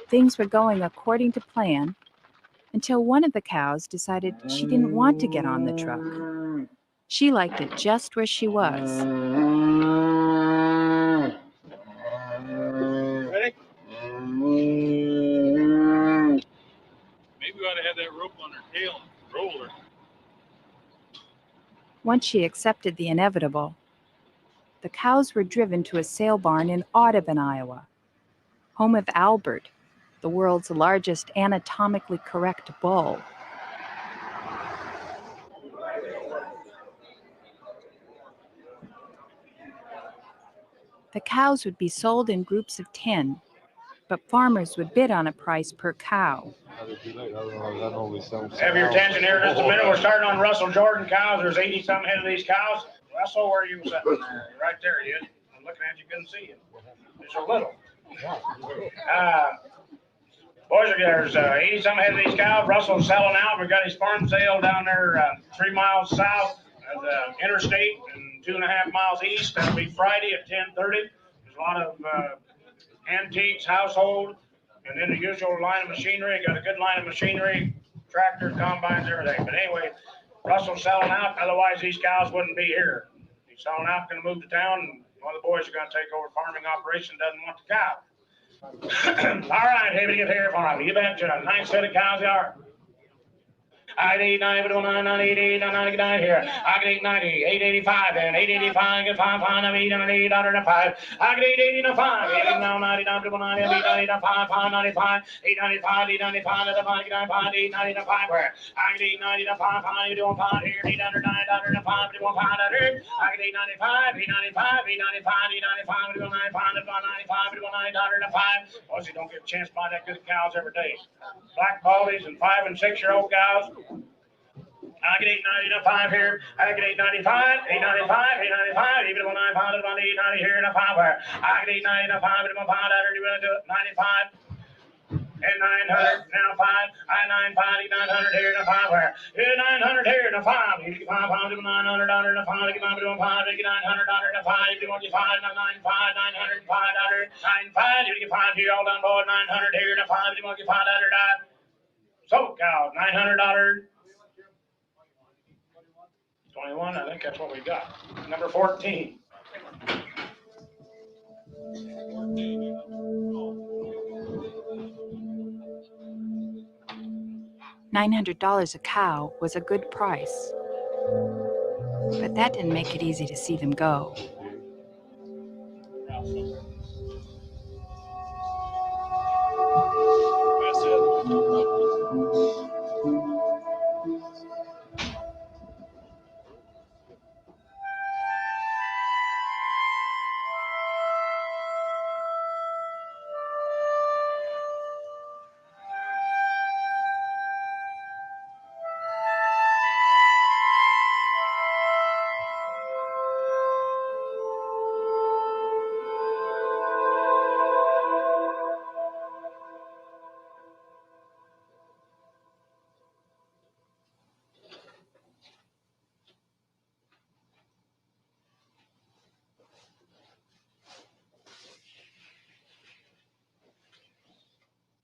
Things were going according to plan until one of the cows decided she didn't want to get on the truck. She liked it just where she was. Ready? Maybe we ought to have that rope on her tail and roll her. Once she accepted the inevitable, the cows were driven to a sale barn in Audubon, Iowa, home of Albert, the world's largest anatomically correct bull. The cows would be sold in groups of 10, but farmers would bid on a price per cow. Have your attention here just a minute. We're starting on Russell Jordan cows. There's 80-something head of these cows. Russell, where are you sitting there? You're right there, you. I'm looking at you, couldn't see you. You're so little. Boys, there's 80-something head of these cows. Russell's selling out. We've got his farm sale down there 3 miles south of the interstate and 2.5 miles east. That'll be Friday at 10:30. There's a lot of antiques, household, and then the usual line of machinery. Got a good line of machinery, tractors, combines, everything. But anyway, Russell's selling out. Otherwise, these cows wouldn't be here. He's selling out, going to move to town, and one of the boys are going to take over farming operation. Doesn't want the cow. All right, here we get here for him. You betcha. Nice set of cows they are. I can eat 90, but 98, 99 here. I can eat 90, 885, and 885, get 5, I'm eating an $8.05. I can eat 85, 89, 99, 90, 95, 595, 895, 895, 895, where I can eat 95, how you doing, pound here, 800, 905, 1 pound under. I can eat 95, 895, 895, 895, 95, 95, 905. Boys, you don't get a chance to buy that good cows every day. Black baldies and 5- and 6-year-old cows. I can eat 95 here. I can eat 95, 895, 895, even 1 pound of 890 here in a pound where I can eat 95, and 1 pound under. You want to do it? 95 and 900 now 5. I 95, 900 here in a 5 where 900 here in a 5. You get 5 pounds of 900 under in a 5. Get 5 to 1 pound. You get 900 under in a 5. You want your 5, 95, 900, 500, 95. You get 5 here all done, boy. 900 here in a 5. You want your 5 under that. So cows, $900. 21, I think that's what we got. Number 14. $900 a cow was a good price, but that didn't make it easy to see them go.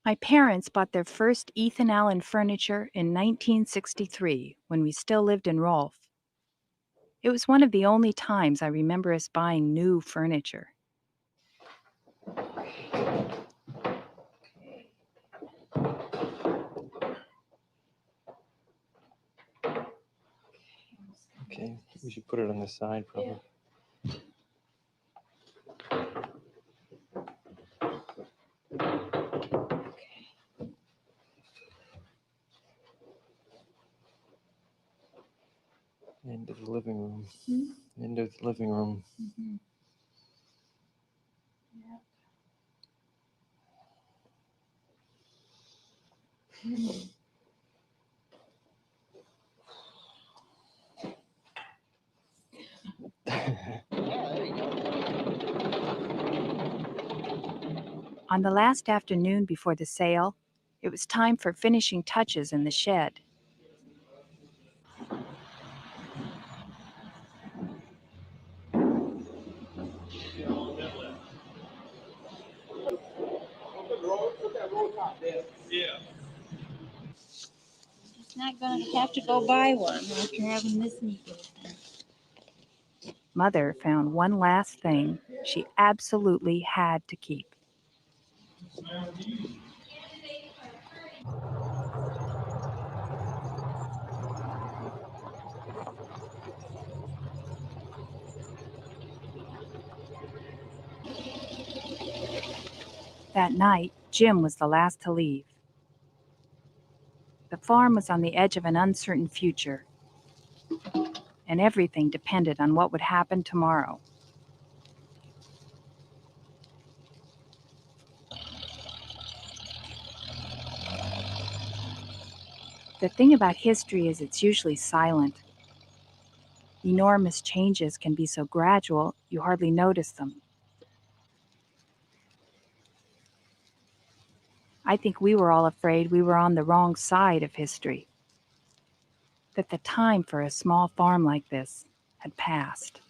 My parents bought their first Ethan Allen furniture in 1963 when we still lived in Rolfe. It was one of the only times I remember us buying new furniture. Okay, we should put it on the side probably. Into the living room. Into the living room. Mhm. Yep. On the last afternoon before the sale, it was time for finishing touches in the shed. Yeah. Just not gonna have to go buy one after having this meeting. Mother found one last thing she absolutely had to keep. That night, Jim was the last to leave. The farm was on the edge of an uncertain future, and everything depended on what would happen tomorrow. The thing about history is it's usually silent. Enormous changes can be so gradual you hardly notice them. I think we were all afraid we were on the wrong side of history, that the time for a small farm like this had passed.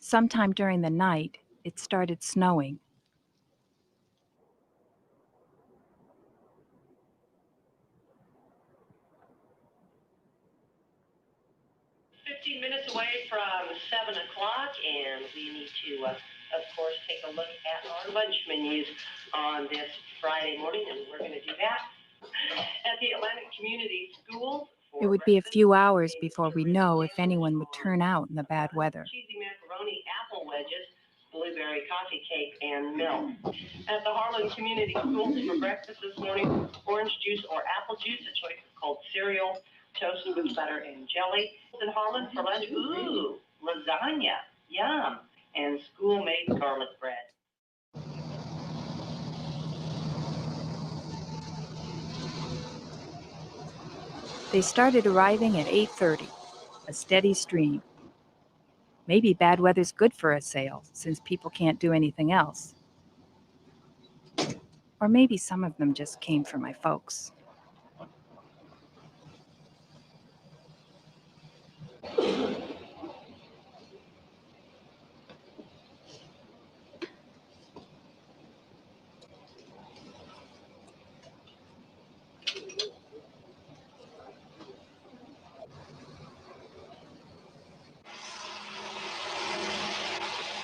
Sometime during the night, it started snowing. Minutes away from 7 o'clock, and we need to, of course, take a look at our lunch menus on this Friday morning, and we're going to do that at the Atlantic Community Schools. It would be a few hours before we know if anyone would turn out in the bad weather. Cheesy macaroni, apple wedges, blueberry coffee cake, and milk. At the Harlan Community Schools for breakfast this morning, orange juice or apple juice, a choice of cold cereal, toasted with butter and jelly. In Harlan for lunch, ooh, lasagna, yum, and school-made garlic bread. They started arriving at 8:30, a steady stream. Maybe bad weather's good for a sale, since people can't do anything else. Or maybe some of them just came for my folks.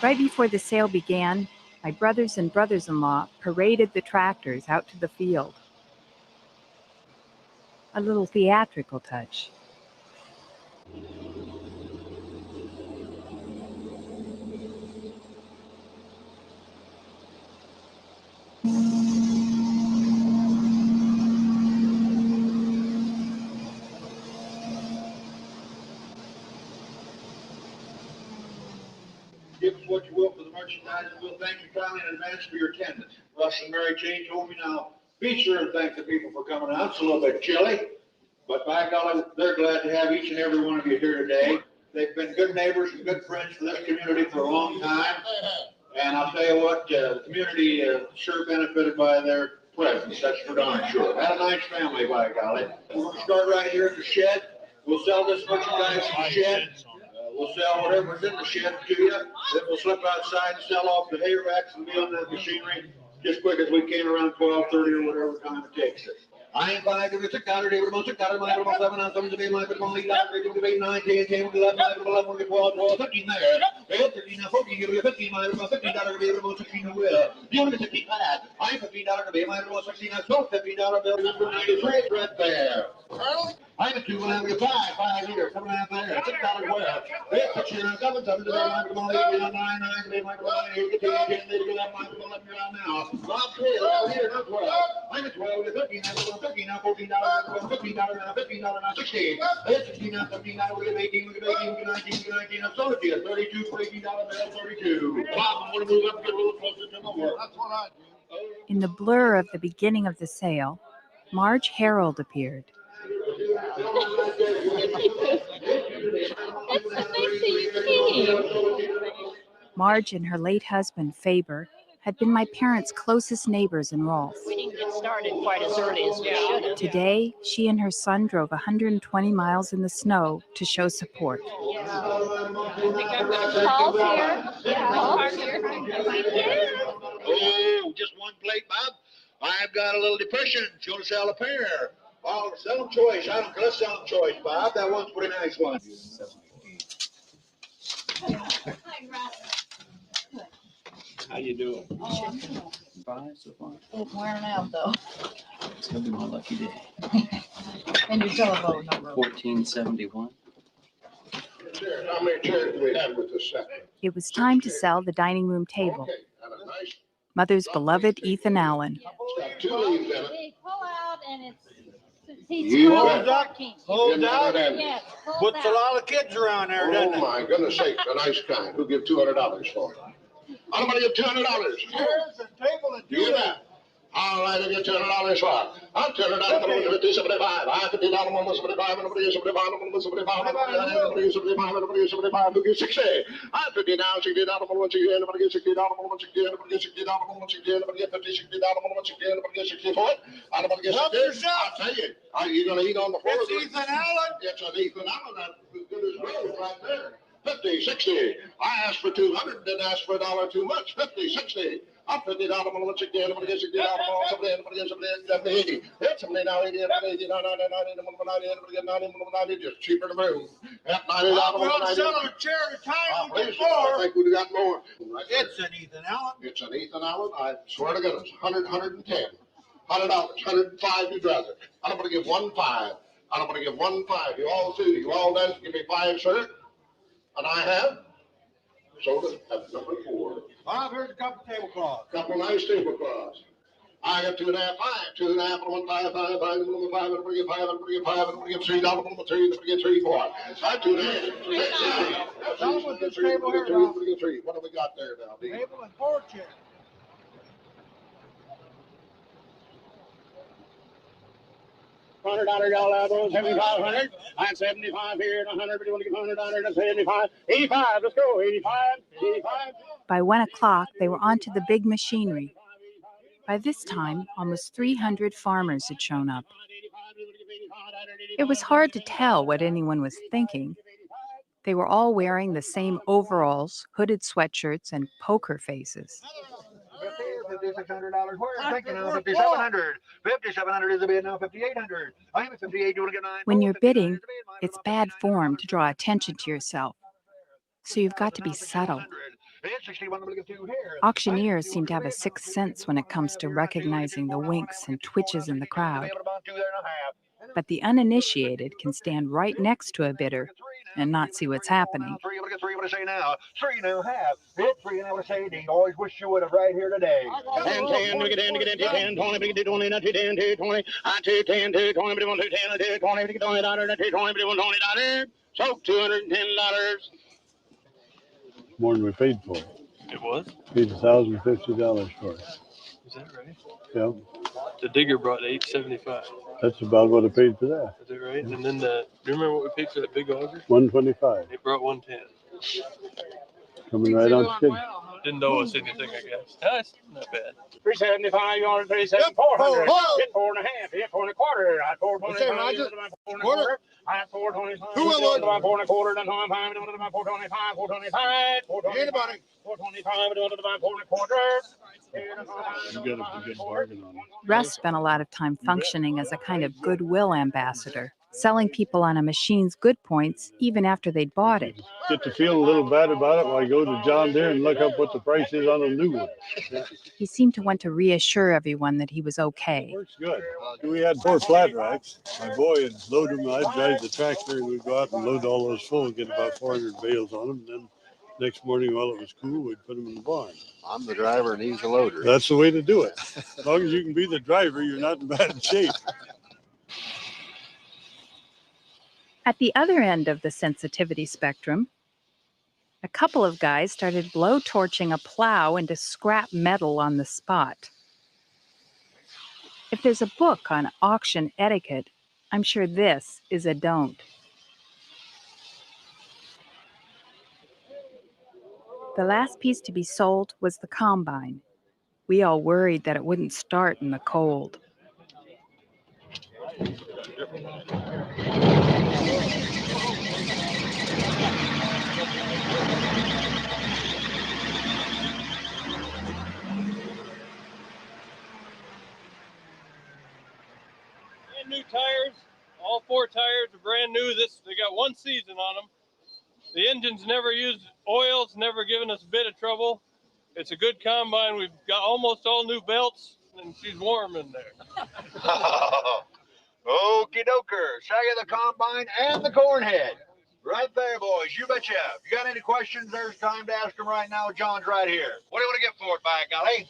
Right before the sale began, my brothers and brothers-in-law paraded the tractors out to the field. A little theatrical touch. guys, and we'll thank you kindly in advance for your attendance. Russ and Mary Jeanne told me now, be sure and thank the people for coming out. It's a little bit chilly, but by golly, they're glad to have each and every one of you here today. They've been good neighbors and good friends for this community for a long time. And I'll tell you what, the community sure benefited by their presence. That's for darn sure. Had a nice family, by golly. We're going to start right here at the shed. We'll sell this merchandise in the shed. We'll sell whatever's in the shed to you. Then we'll slip outside and sell off the hay racks and be on that machinery just quick as we can around 12:30 or whatever time it takes us. I ain't buying it. $6 day, $6 my little 7 on 7 to be my little $8 to be 9, 10, 10, 11, 11, 11, 12, 15 there. 13, 14, give you 15 my little $15 to be little 16 will. You want to get 65? I ain't $15 to be my little 16. I sold $15 bill number 93 right there. I'm a 2 and I'm a 5 here, 7.5 there, $6 well. It's 16 on 7 to be my little 8, 9, 9 to be my little 9, 8, 10, 10, they do that my little 11 now. Bob here, not 12. I'm a 12 with 15, I'm a 15 now, $14, $15 now, $15 now, 16. It's 16 now, 17 now, we get 18, we get 18, we get 19, we get 19. I'm sold it to you, 32 for $18 bill, 32. Bob, I'm going to move up and get a little closer to my work. That's what I do. In the blur of the beginning of the sale, Marge Harold appeared. Marge and her late husband, Faber, had been my parents' closest neighbors in Rolfe. We didn't get started quite as early as we should have. Today, she and her son drove 120 miles in the snow to show support. Paul's here. Yeah, Paul's here. Oh, just one plate, Bob. I've got a little depression. She's going to sell a pair. Oh, sell them choice. I don't care. Let's sell them choice, Bob. That one's a pretty nice one. How you doing? Oh, I'm doing Fine, so far. it's wearing out though. It's gonna be my lucky day. And your telephone number. 1471. How many chairs do we have with this set? It was time to sell the dining room table. Okay, and a nice. Mother's beloved Ethan Allen. It's got 2 leaves in it. They pull out and it's. You Hold bet. Hold out. Yes. Puts a lot of kids around there, doesn't Oh, it? my goodness sakes, a nice kind. Who'll give $200 for it? I'm going to give $200. Here's a table and You bet. All right, I'll get $200 for it. I'm $200 for $50, 75. I have $50 more, 75, and nobody is 75, nobody is 75, nobody is 75, nobody is 75, who gives 60? I have $50 now, $60 more, 60, nobody gives $60 more, 60, nobody gives $60 more, 60, nobody gets $50, $60 more, 60, nobody gets 60 for it. I don't want to get 60. I'll tell you, are you going to eat on the floor? It's Ethan Allen. It's an Ethan Allen, that's as good as gold right there. 50, 60. I asked for 200, didn't ask for $1 too much. 50, 60. I'm $50 more, once again, I'm going to get $60 more, somebody, somebody, 80. It's somebody now, 80, 80, 90, 90, just cheaper than the room. At $90 more, I'm selling a chair at a time. I think we've got more. It's an Ethan Allen. It's an Ethan Allen. I swear to goodness, 100, 110. $100, 105, you'd rather. I'm going to give 1 5. I'm going to give 1 5. You all do. You all done? Give me 5, sir. And I have sold it at number 4. Bob, here's a couple tablecloths. Couple nice tablecloths. I got 2.5, 5, 2.5, 1, 5, 5, 5, 5, I'm going to give 5, I'm going to give 5, I'm going to give $3, I'm going to give 3, I'm going to give 3, 4. I have 2.5. Tell them this table here, I'm going to give 3. What have we got there now, D? Table and 4 chairs. $100, y'all out on 7,500. I'm 75 here and 100. But you want to give $100 and 75, 85. Let's go, 85, 85. By 1 o'clock, they were onto the big machinery. By this time, almost 300 farmers had shown up. It was hard to tell what anyone was thinking. They were all wearing the same overalls, hooded sweatshirts, and poker faces. $5,600. Where's thinking now? $5,700. $5,700 is a bid now. $5,800. I am at 58. You want to get 9? When you're bidding, it's bad form to draw attention to yourself. So you've got to be subtle. Auctioneers seem to have a sixth sense when it comes to recognizing the winks and twitches in the crowd. But the uninitiated can stand right next to a bidder and not see what's happening. 3, what do I say now? 3 now, half. It's 3 now, what I say, Dean. Always wish you would have right here today. 10, 10, we get 10, 10, 20, we get 20, 10, 10, 20, 10, 10, 20, we want 10, 10, 20, we get $20, 20, we want $20. So $210. More than we paid for. It was? Paid $1,050 for it. Is that right? Yeah, The digger brought $875. that's about what I paid for that. Is that right? And then do you remember what we paid for that big auger? $125. They brought $110. Coming right on schedule. Didn't owe us anything, I guess. That's not bad. 375, you want 37, 400. Hit 4.5, hit 4.25. I 4.25, quarter. I 4.25. 4.25, then 5, 4.25, 4.25, 4.25, 4.25, 4.25. You got a good bargain on it. Russ spent a lot of time functioning as a kind of goodwill ambassador, selling people on a machine's good points even after they'd bought it. Get to feel a little bad about it while I go to John Deere and look up what the price is on a new one. He seemed to want to reassure everyone that he was okay. Works good. We had 4 flat racks. My boy would load them. I'd drive the tractor and we'd go out and load all those full, get about 400 bales on them. Then next morning, while it was cool, we'd put them in the barn. I'm the driver and he's the loader. That's the way to do it. As long as you can be the driver, you're not in bad shape. At the other end of the sensitivity spectrum, a couple of guys started blowtorching a plow into scrap metal on the spot. If there's a book on auction etiquette, I'm sure this is a don't. The last piece to be sold was the combine. We all worried that it wouldn't start in the cold. Brand new tires. All 4 tires are brand new. They got 1 season on them. The engine's never used oil. It's never given us a bit of trouble. It's a good combine. We've got almost all new belts, and she's warm in there. Okie doker. Show you the combine and the corn head. Right there, boys. You betcha. If you got any questions, there's time to ask them right now. John's right here. What do you want to get for it, by golly?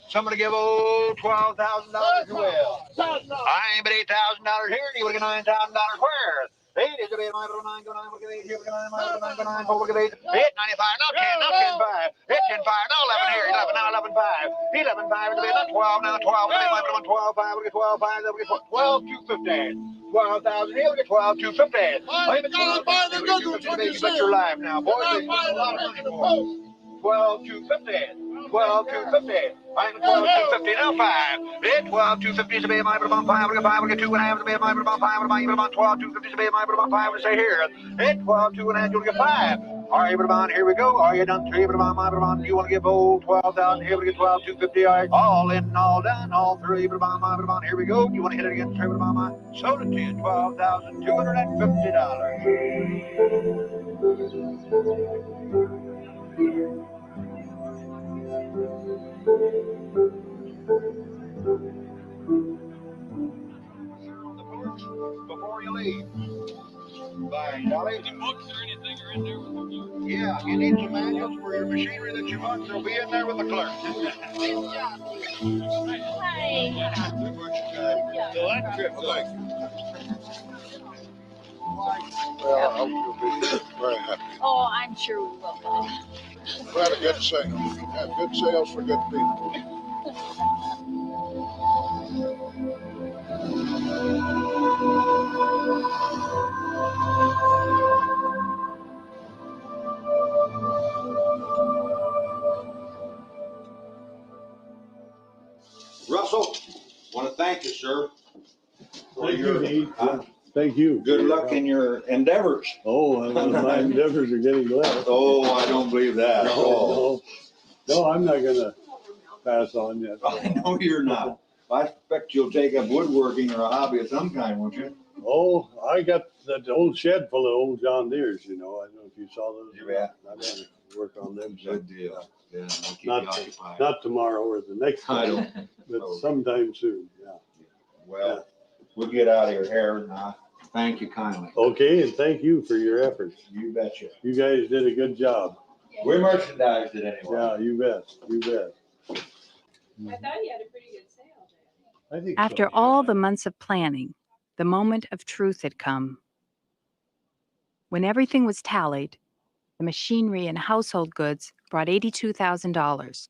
Somebody give old $12,000 you will. I ain't but $8,000 here, and you will get $9,000 where? 8 is to be my little 9, go 9, look at 8, here, look at 9, my little 9, go 9, 4, look at 8, 8, 95, no 10, no 10, 5, hit 10, 5, no 11 here, 11, now 11, 5, 11, 5 is to be not 12, now 12, look at my little 12, 5, look at 12, 5, then we get 12, 250. 12,000 here, look at 12, 250. Wait a minute, you bet your life now, boys. They spend a lot of money for 12, 250. 12, 250. I'm 12, 250, now 5. Hit 12, 250 is to be my little 5, look at 5, look at 2.5 to be my little 5, look at 12, 250 is to be my little 5, let's say here. Hit 12, 2.5, you'll get 5. All right, everybody, here we go. Are you done? 3, everybody, my everybody. You want to give old 12,000? Here we get 12, 250. All right, all in, all done, all 3, everybody, my everybody. Here we go. You want to hit it again? 3, everybody, my. Sold it to you, $12,250. Before you leave. Bye, Dolly. Any books or anything are in there? Yeah, you need some manuals for your machinery that you want, they'll be in there with the clerk. Hi. So that trip's like. Well, I hope you'll be very happy. Oh, I'm sure we will. We had a good sale. Had good sales for good people. Russell, want to thank you, sir. Thank you, Dean. Thank you. Good luck in your endeavors. Oh, my endeavors are getting less. Oh, I don't believe that at all. No, I'm not going to pass on yet. I know you're not. I expect you'll take up woodworking or a hobby of some kind, won't you? Oh, I got that old shed full of old John Deeres, you know. I don't know if you saw those. Yeah. I'm going to work on them. Good deal. Yeah, we'll keep you occupied. Not tomorrow or the next I time, don't. but sometime soon, yeah. Well, we'll get out of your hair and thank you kindly. Okay, and thank you for your efforts. You betcha. You guys did a good job. We merchandised it anyway. Yeah, you bet. You bet. I thought you had a pretty good sale, I think After all the months of planning, the moment of truth had come. When everything was tallied, the machinery and household goods brought $82,000.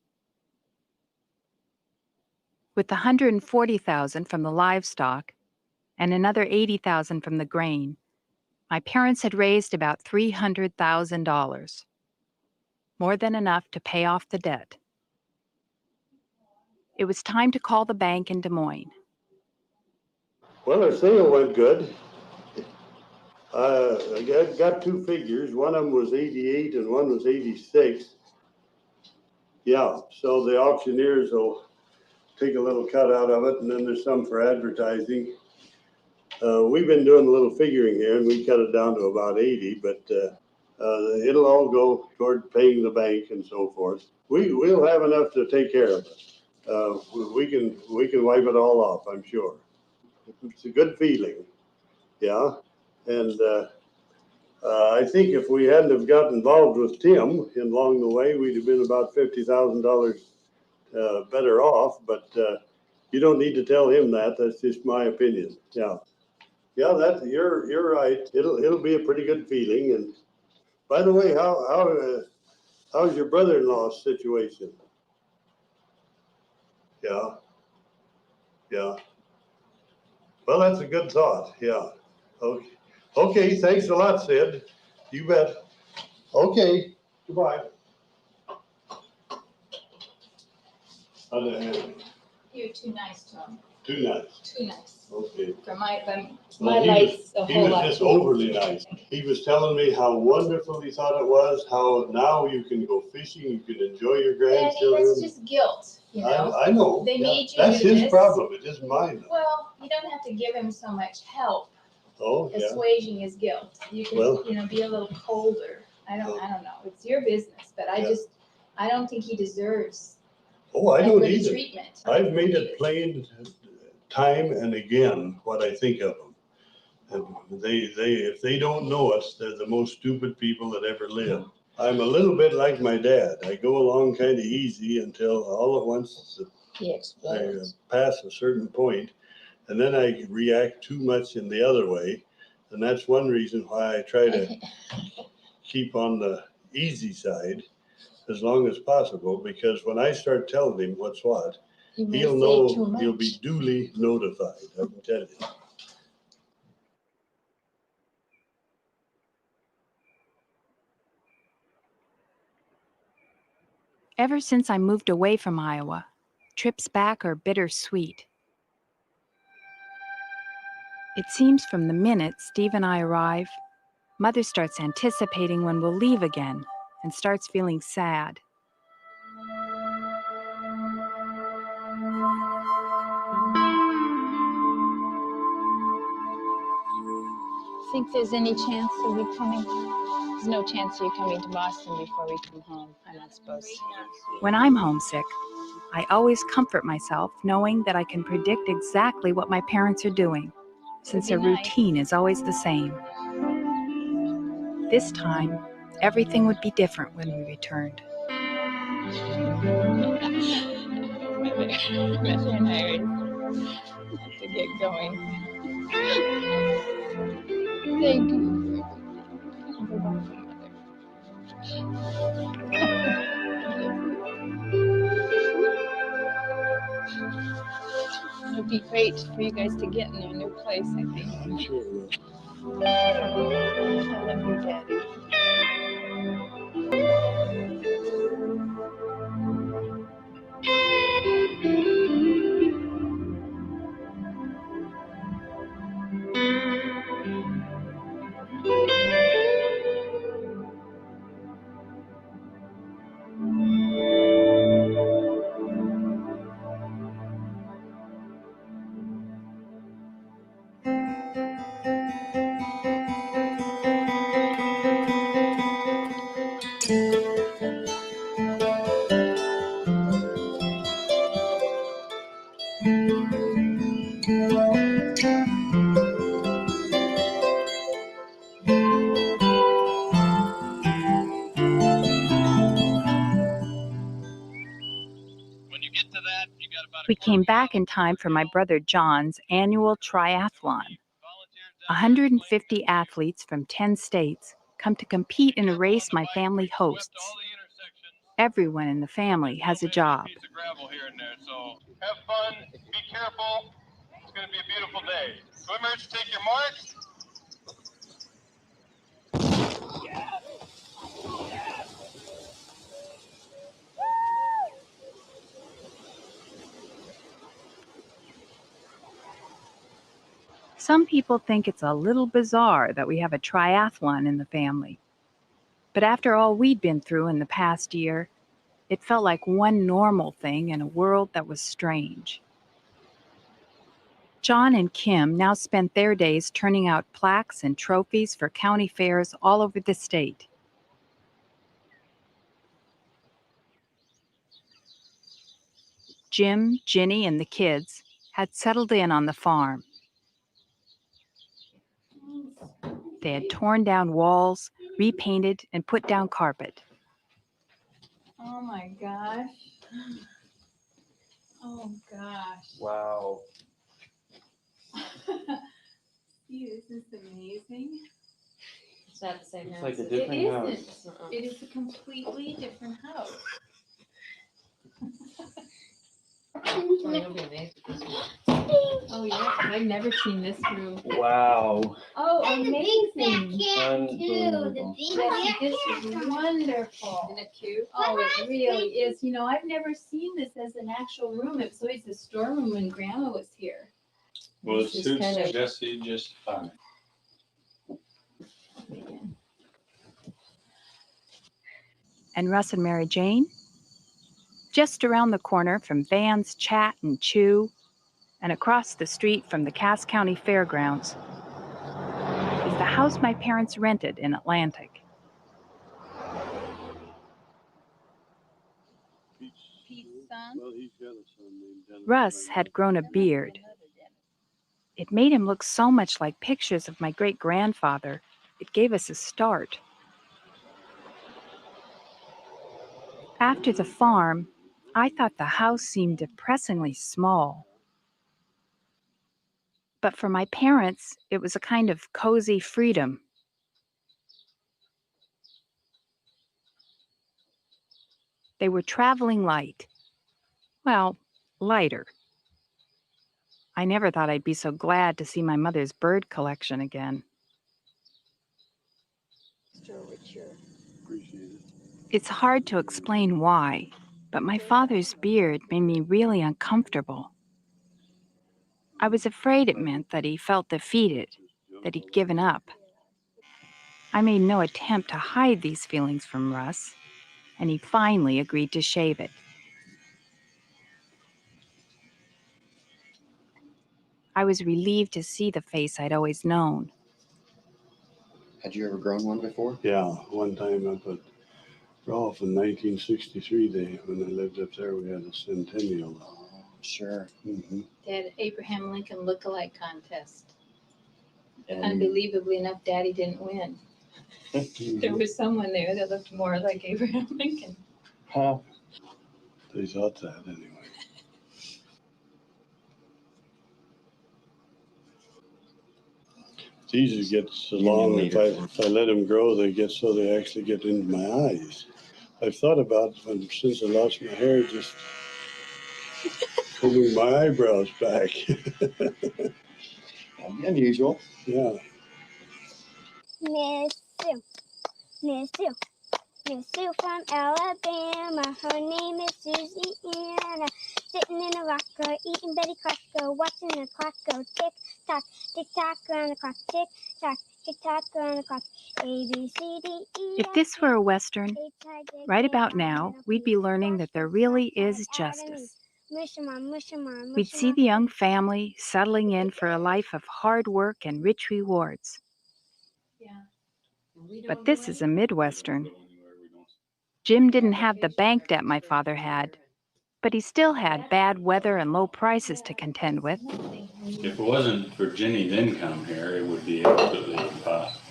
With the $140,000 from the livestock and another $80,000 from the grain, my parents had raised about $300,000, more than enough to pay off the debt. It was time to call the bank in Des Moines. Well, our sale went good. I got two figures. One of them was 88 and one was 86. Yeah, so the auctioneers will take a little cut out of it, and then there's some for advertising. We've been doing a little figuring here, and we cut it down to about 80, but it'll all go toward paying the bank and so forth. We'll have enough to take care of it. We can wipe it all off, I'm sure. It's a good feeling, yeah. And I think if we hadn't have got involved with Tim along the way, we'd have been about $50,000 better off. But you don't need to tell him that. That's just my opinion. Yeah, yeah. You're right. It'll be a pretty good feeling. And by the way, how's your brother-in-law's situation? Yeah, yeah. Well, that's a good thought. Yeah. Okay. Okay, thanks a lot, Sid. You bet. Okay, goodbye. You're too nice to him. Too nice. Too nice. Okay. For my Well, life's a he whole was lot. just overly nice. He was telling me how wonderful he thought it was, how now you can go fishing, you can enjoy your grandchildren. That's just guilt, you know. I know. They Yeah. need you That's to do his this. problem. It isn't mine. Well, you don't have to give him so much help. Oh, yeah. Assuaging his guilt. You can, Well, be a little colder. I don't know. It's your business, but I don't think he deserves. Oh, I don't good either. treatment. I've made it plain time and again what I think of them. And if they don't know us, they're the most stupid people that ever lived. I'm a little bit like my dad. I go along kind of easy until all at once I pass a certain point, and then I react too much in the other way. And that's one reason why I try to keep on the easy side as long as possible, because when I start telling him what's what, he'll know, he'll be duly notified, I can tell you. Ever since I moved away from Iowa, trips back are bittersweet. It seems from the minute Steve and I arrive, Mother starts anticipating when we'll leave again and starts feeling sad. Think there's any chance of you coming? There's no chance of you coming to Boston before we come home, I don't suppose. When I'm homesick, I always comfort myself knowing that I can predict exactly what my parents are doing, since their routine is always the same. This time, everything would be different when we returned. Mother and I have to get going. Thank you. It'll be great for you guys to get in your new place, I think. I'm sure it will. I love you, Daddy. We came back in time for my brother John's annual triathlon. 150 athletes from 10 states come to compete in a race my family hosts. Everyone in the family has a job. Piece of gravel here and there. So have fun, be careful. It's going to be a beautiful day. Swimmers, take your marks. Some people think it's a little bizarre that we have a triathlon in the family. But after all we'd been through in the past year, it felt like one normal thing in a world that was strange. John and Kim now spent their days turning out plaques and trophies for county fairs all over the state. Jim, Ginny, and the kids had settled in on the farm. They had torn down walls, repainted, and put down carpet. Oh my gosh. Oh gosh. Wow. See, this is amazing. It's not the same It's house. like a is it? different It house. isn't. It is a completely different house. Oh, you'll be amazed at this one. Oh yeah, I've never seen this room. Wow. Oh, amazing. Unbelievable. This is wonderful. Isn't it cute? Oh, it really is. You know, I've never seen this as an actual room. It was always a storeroom when Grandma was here. Well, it This is suits kind of- Jesse just fine. And Russ and Mary Jane? Just around the corner from Van's Chat and Chew, and across the street from the Cass County Fairgrounds, is the house my parents rented in Atlantic. Pete's son. Well, he's got a son named Dennis. Russ had grown a beard. It made him look so much like pictures of my great-grandfather, it gave us a start. After the farm, I thought the house seemed depressingly small. But for my parents, it was a kind of cozy freedom. They were traveling light. Well, lighter. I never thought I'd be so glad to see my mother's bird collection again. Appreciate it. It's hard to explain why, but my father's beard made me really uncomfortable. I was afraid it meant that he felt defeated, that he'd given up. I made no attempt to hide these feelings from Russ, and he finally agreed to shave it. I was relieved to see the face I'd always known. Had you ever grown one before? Yeah, one time up at Rolfe in 1963, when I lived up there, we had a centennial. Oh, sure. Mm-hmm. They had an Abraham Lincoln look-alike contest. And Unbelievably enough, Daddy didn't win. There was someone there that looked more like Abraham Lincoln. huh? They thought that anyway. It's easy to get so long. If I let them grow, they get so they actually get into my eyes. I've thought about since I lost my hair, just pulling my eyebrows back. Unusual. Yeah. Miss Sue from Alabama. Her name is Susanna. Sitting in a rocker, eating Betty Crocker, watching the clock go tick tock around the clock, tick tock around the clock. A B C D E. If this were a Western, right about now, we'd be learning that there really is justice. We'd see the young family settling in for a life of hard work and rich rewards. But this is a Midwestern. Jim didn't have the bank debt my father had, but he still had bad weather and low prices to contend with. If it wasn't for Ginny's income here, it would be absolutely impossible.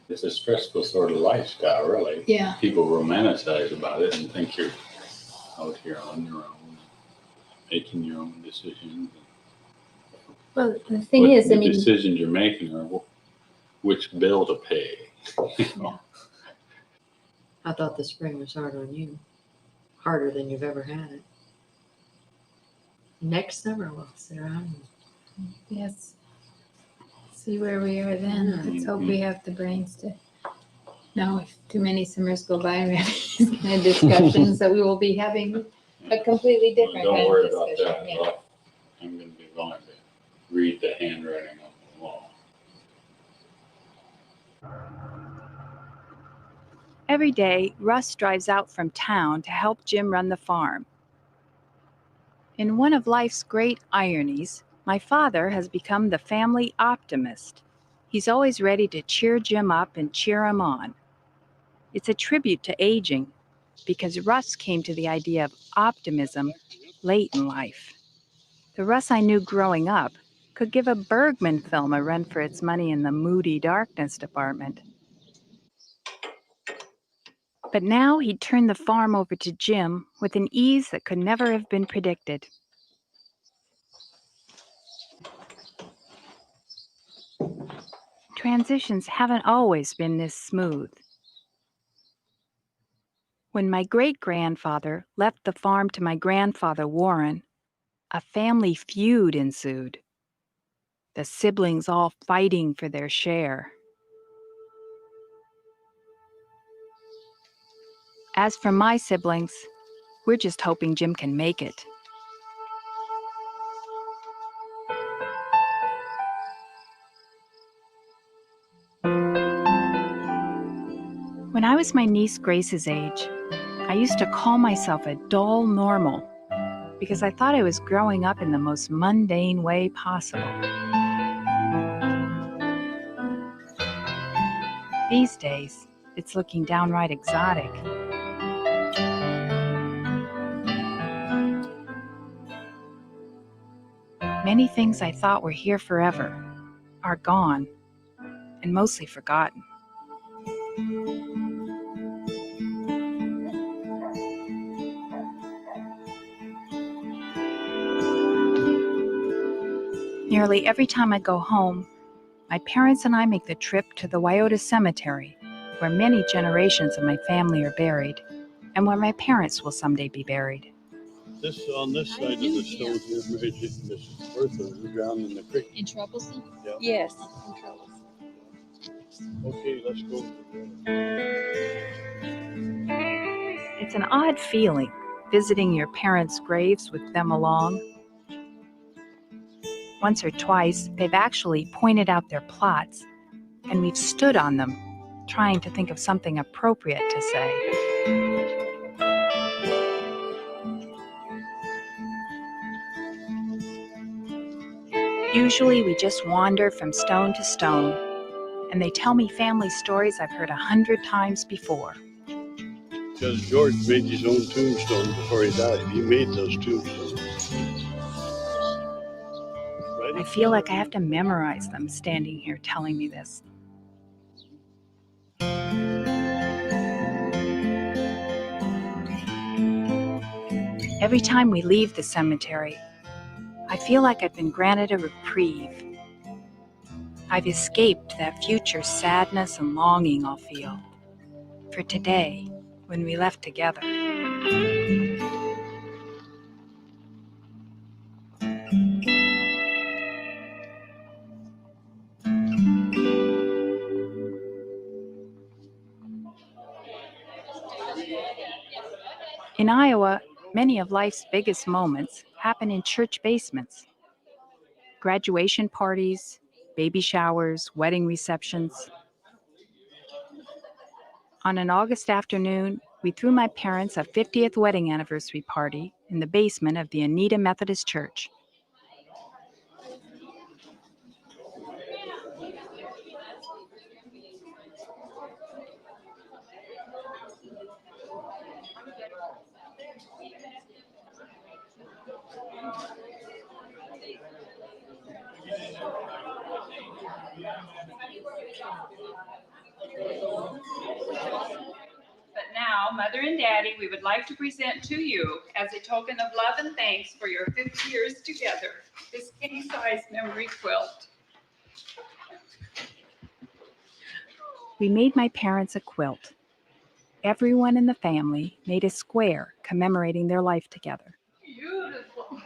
It's a stressful sort of lifestyle, really. Yeah. People romanticize about it and think you're out here on your own, making your own decisions. Well, the thing is, the decisions you're making are which bill to pay. You know? I thought the spring was hard on you, harder than you've ever had it. Next summer we'll sit around. Yes. See where we are then. Let's hope we have the brains to. No, if too many summers go by and we have these kind of discussions, that we will be having a completely different Don't kind of worry about discussion. that. Yeah. I'm going to be going to read the handwriting on the wall. Every day, Russ drives out from town to help Jim run the farm. In one of life's great ironies, my father has become the family optimist. He's always ready to cheer Jim up and cheer him on. It's a tribute to aging, because Russ came to the idea of optimism late in life. The Russ I knew growing up could give a Bergman film a run for its money in the moody darkness department. But now he'd turned the farm over to Jim with an ease that could never have been predicted. Transitions haven't always been this smooth. When my great-grandfather left the farm to my grandfather Warren, a family feud ensued. The siblings all fighting for their share. As for my siblings, we're just hoping Jim can make it. When I was my niece Grace's age, I used to call myself a dull normal because I thought I was growing up in the most mundane way possible. These days, it's looking downright exotic. Many things I thought were here forever are gone and mostly forgotten. Nearly every time I go home, my parents and I make the trip to the Wyoda Cemetery, where many generations of my family are buried, and where my parents will someday be buried. This on this side of the stone here, Mary Jane and Mrs. Bertha, who drowned in the creek. In Troublesome? Yeah. Yes, in Troublesome. Okay, let's go. It's an odd feeling, visiting your parents' graves with them along. Once or twice, they've actually pointed out their plots, and we've stood on them, trying to think of something appropriate to say. Usually we just wander from stone to stone, and they tell me family stories I've heard 100 times before. Because George made his own tombstone before he died. He made those tombstones. I feel like I have to memorize them standing here telling me this. Every time we leave the cemetery, I feel like I've been granted a reprieve. I've escaped that future sadness and longing I'll feel for today when we left together. In Iowa, many of life's biggest moments happen in church basements. Graduation parties, baby showers, wedding receptions. On an August afternoon, we threw my parents a 50th wedding anniversary party in the basement of the Anita Methodist Church. But now, Mother and Daddy, we would like to present to you, as a token of love and thanks for your 50 years together, this king-size memory quilt. We made my parents a quilt. everyone in the family made a square commemorating their life together. Beautiful.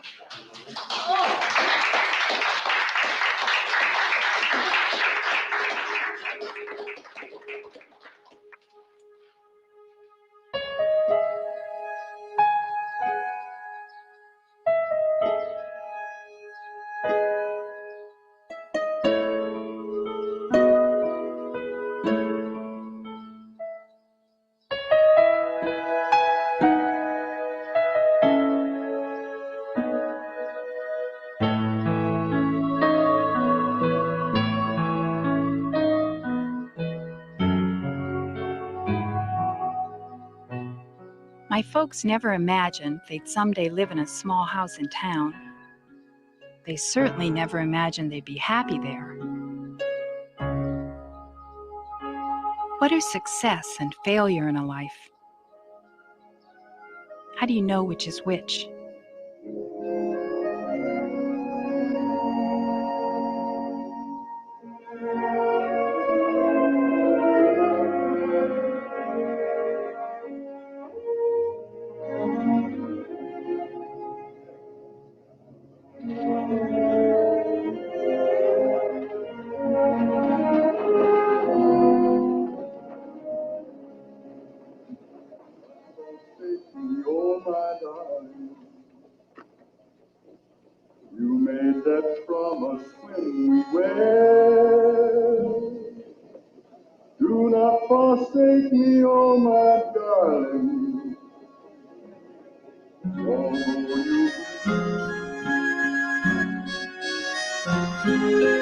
My folks never imagined they'd someday live in a small house in town. They certainly never imagined they'd be happy there. What are success and failure in a life? How do you know which is which? Oh, my darling, you made that promise when we wed. Do not forsake me, oh, my darling. Oh, you.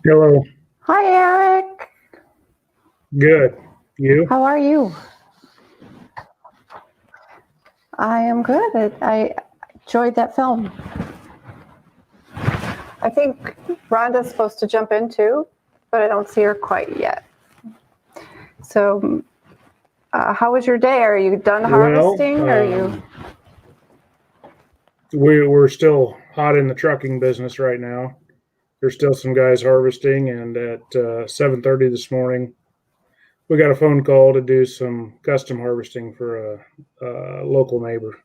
Hello. Hi, Eric. Good. You? How are you? I am good. I enjoyed that film. I think Rhonda's supposed to jump in too, but I don't see her quite yet. So, how was your day? Are you done harvesting? Or are you? We're still hot in the trucking business right now. There's still some guys harvesting, and at 7:30 this morning, we got a phone call to do some custom harvesting for a local neighbor.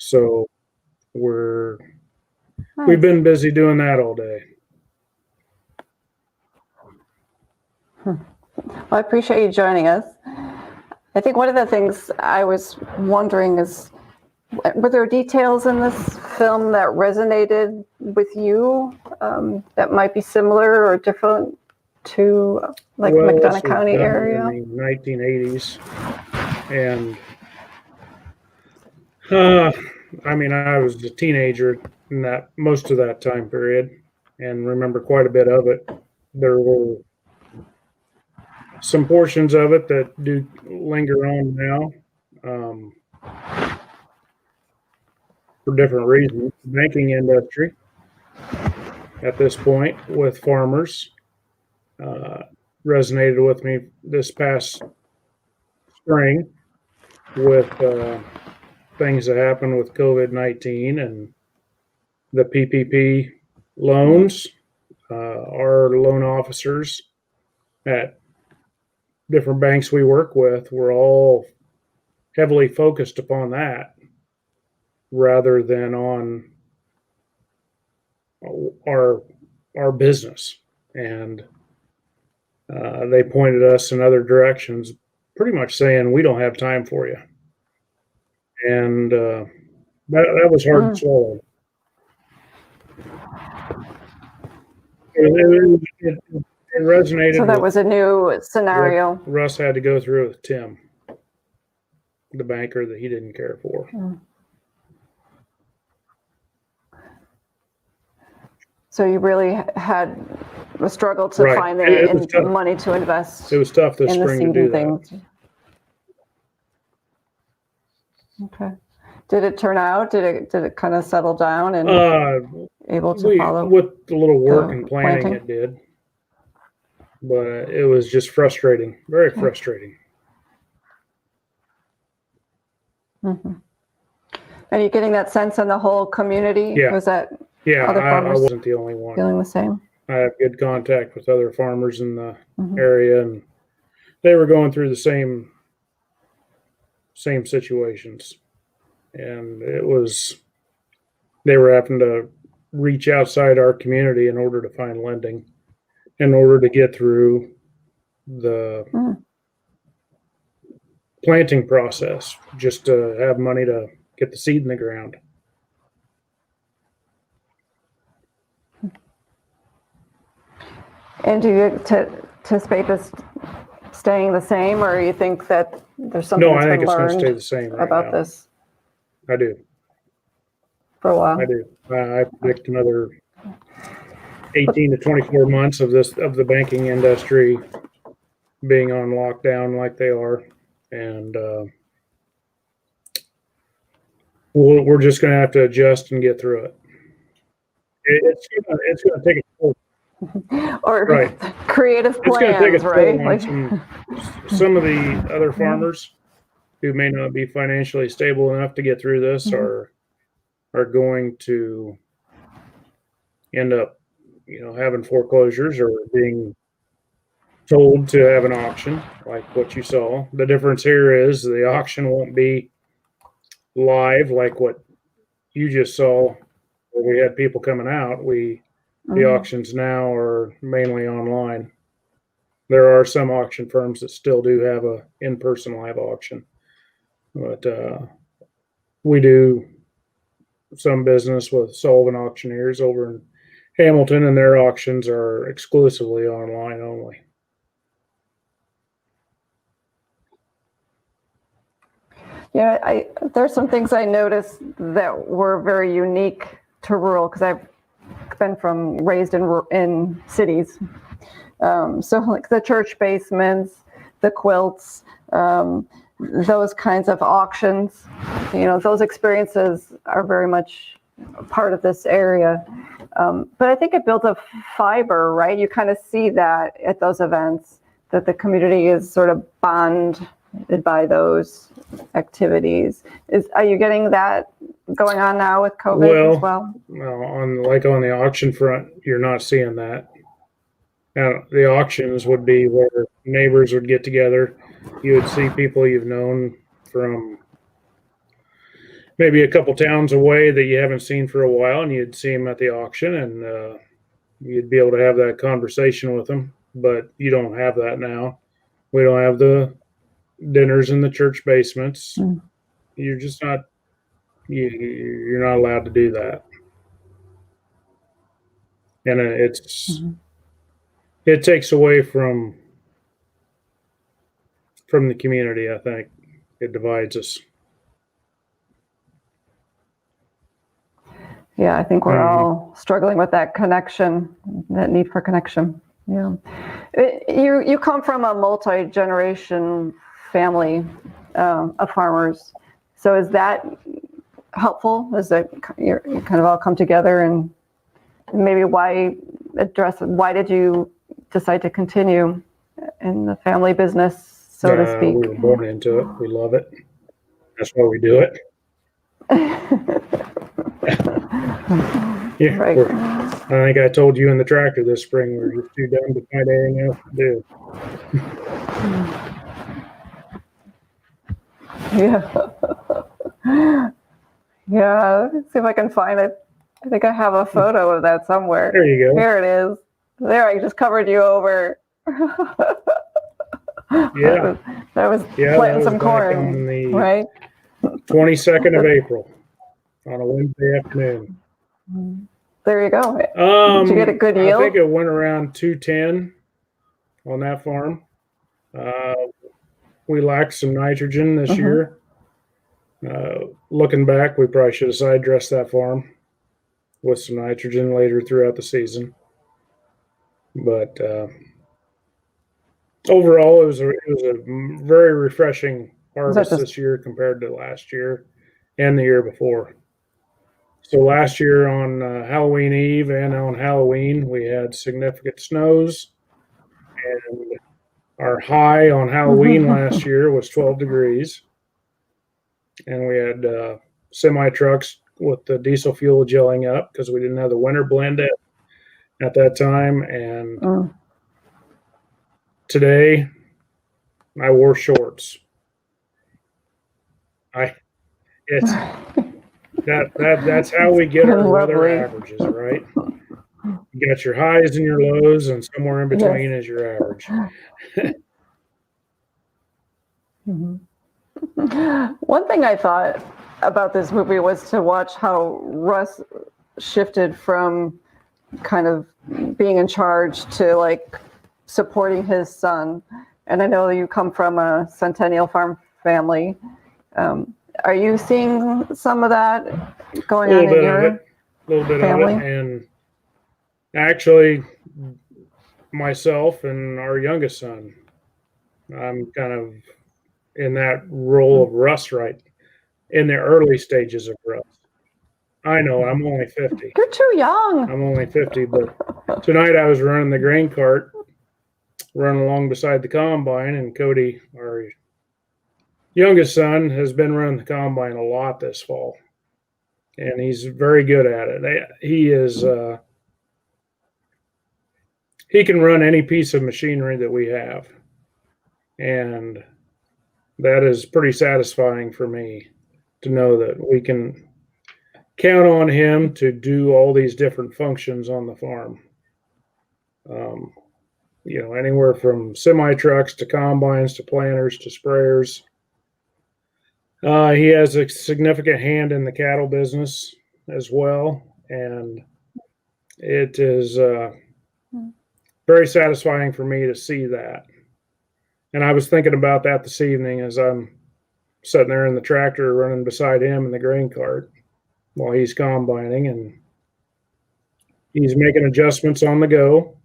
So we've been busy doing that all day. Well, I appreciate you joining us. I think one of the things I was wondering is, were there details in this film that resonated with you that might be similar or different to like Well, this McDonough was County done area? in the 1980s. And I mean, I was a teenager in that most of that time period and remember quite a bit of it. There were some portions of it that do linger on now for different reasons. The banking industry at this point with farmers resonated with me this past spring with things that happened with COVID-19 and the PPP loans. Our loan officers at different banks we work with were all heavily focused upon that rather than on our business. And they pointed us in other directions, pretty much saying, we don't have time for you. And that was hard to swallow. It resonated. So that was a new scenario. Russ had to go through with Tim, the banker that he didn't care for. So you really had a struggle to Right. find the money to invest. It was tough this in the spring to seed do and that. things. Okay. Did it turn out? Did it kind of settle down and able to follow? With a little work the and planning, planting? it did. But it was just frustrating, very frustrating. Mm-hmm. Are you getting that sense in the whole community? Yeah. Was that Yeah, other I farmers wasn't the only one. feeling the same? I have good contact with other farmers in the Mhm. area, and they were going through the same situations. And they were having to reach outside our community in order to find lending, in order to get through the planting process, just to have money to get the seed in the ground. And do you anticipate this staying the same, or you think that there's something No, I that's think been it's going to learned stay the same right about now. this I do. for a while? I do. I predict another 18 to 24 months of the banking industry being on lockdown like they are, and we're just going to have to adjust and get through it. It's going to take a toll. Or Right. creative It's going to take a plans, toll right? on Like, some of the other farmers who may not be financially stable enough to get through this are going to end up, having foreclosures or being told to have an auction like what you saw. The difference here is the auction won't be live like what you just saw where we had people coming out. The auctions now are mainly online. There are some auction firms that still do have a in-person live auction, but we do some business with Sullivan Auctioneers over in Hamilton, and their auctions are exclusively online only. yeah, there's some things I noticed that were very unique to rural, because I've been raised in cities. So like the church basements, the quilts, those kinds of auctions, those experiences are very much a part of this area. But I think it builds a fiber, right? You kind of see that at those events, that the community is sort of bonded by those activities. Are you getting that going on now with COVID as well? Well, on the auction front, you're not seeing that. Now, the auctions would be where neighbors would get together. You would see people you've known from maybe a couple towns away that you haven't seen for a while, and you'd see them at the auction, and you'd be able to have that conversation with them. But you don't have that now. We don't have the dinners in the church basements. You're just not. You're not allowed to do that, and it takes away from the community. I think it divides us. Yeah, I think we're all struggling with that connection, that need for connection. Yeah. You come from a multi-generation family of farmers. So is that helpful? Is that you kind of all come together, and maybe why did you decide to continue in the family business, so to speak? We were born into it. We love it. That's why we do it. Yeah, right. I think I told you in the tractor this spring, we're just too dumb to find anything else to do. Yeah. Yeah, let's see if I can find it. I think I have a photo of that somewhere. There you go. Here it is. There, I just covered you over. Yeah. That was planting some corn, on the right? 22nd of April on a Wednesday afternoon. There you go. Did you get a good yield? I think it went around 210 on that farm. We lacked some nitrogen this year. Looking back, we probably should have side dressed that farm with some nitrogen later throughout the season. But overall, it was a very refreshing harvest this year compared to last year and the year before. So last year on Halloween Eve and on Halloween, we had significant snows, and our high on Halloween last year was 12 degrees. And we had semi trucks with the diesel fuel gelling up because we didn't have the winter blend at that time. And today I wore shorts. That's how we get our weather averages, right? You got your highs and your lows, and somewhere in between is your average. One thing I thought about this movie was to watch how Russ shifted from kind of being in charge to like supporting his son. And I know you come from a Centennial Farm family. Are you seeing some of that going on in your family? And actually, myself and our youngest son, I'm kind of in that role of Russ right in the early stages of Russ. I know I'm only 50. You're too young. I'm only 50, but tonight I was running the grain cart, running along beside the combine, and Cody, our youngest son, has been running the combine a lot this fall, and he's very good at it. He is he can run any piece of machinery that we have, and that is pretty satisfying for me to know that we can count on him to do all these different functions on the farm. Anywhere from semi trucks to combines to planters to sprayers. He has a significant hand in the cattle business as well, and it is very satisfying for me to see that. And I was thinking about that this evening as I'm sitting there in the tractor running beside him in the grain cart while he's combining, and he's making adjustments on the go,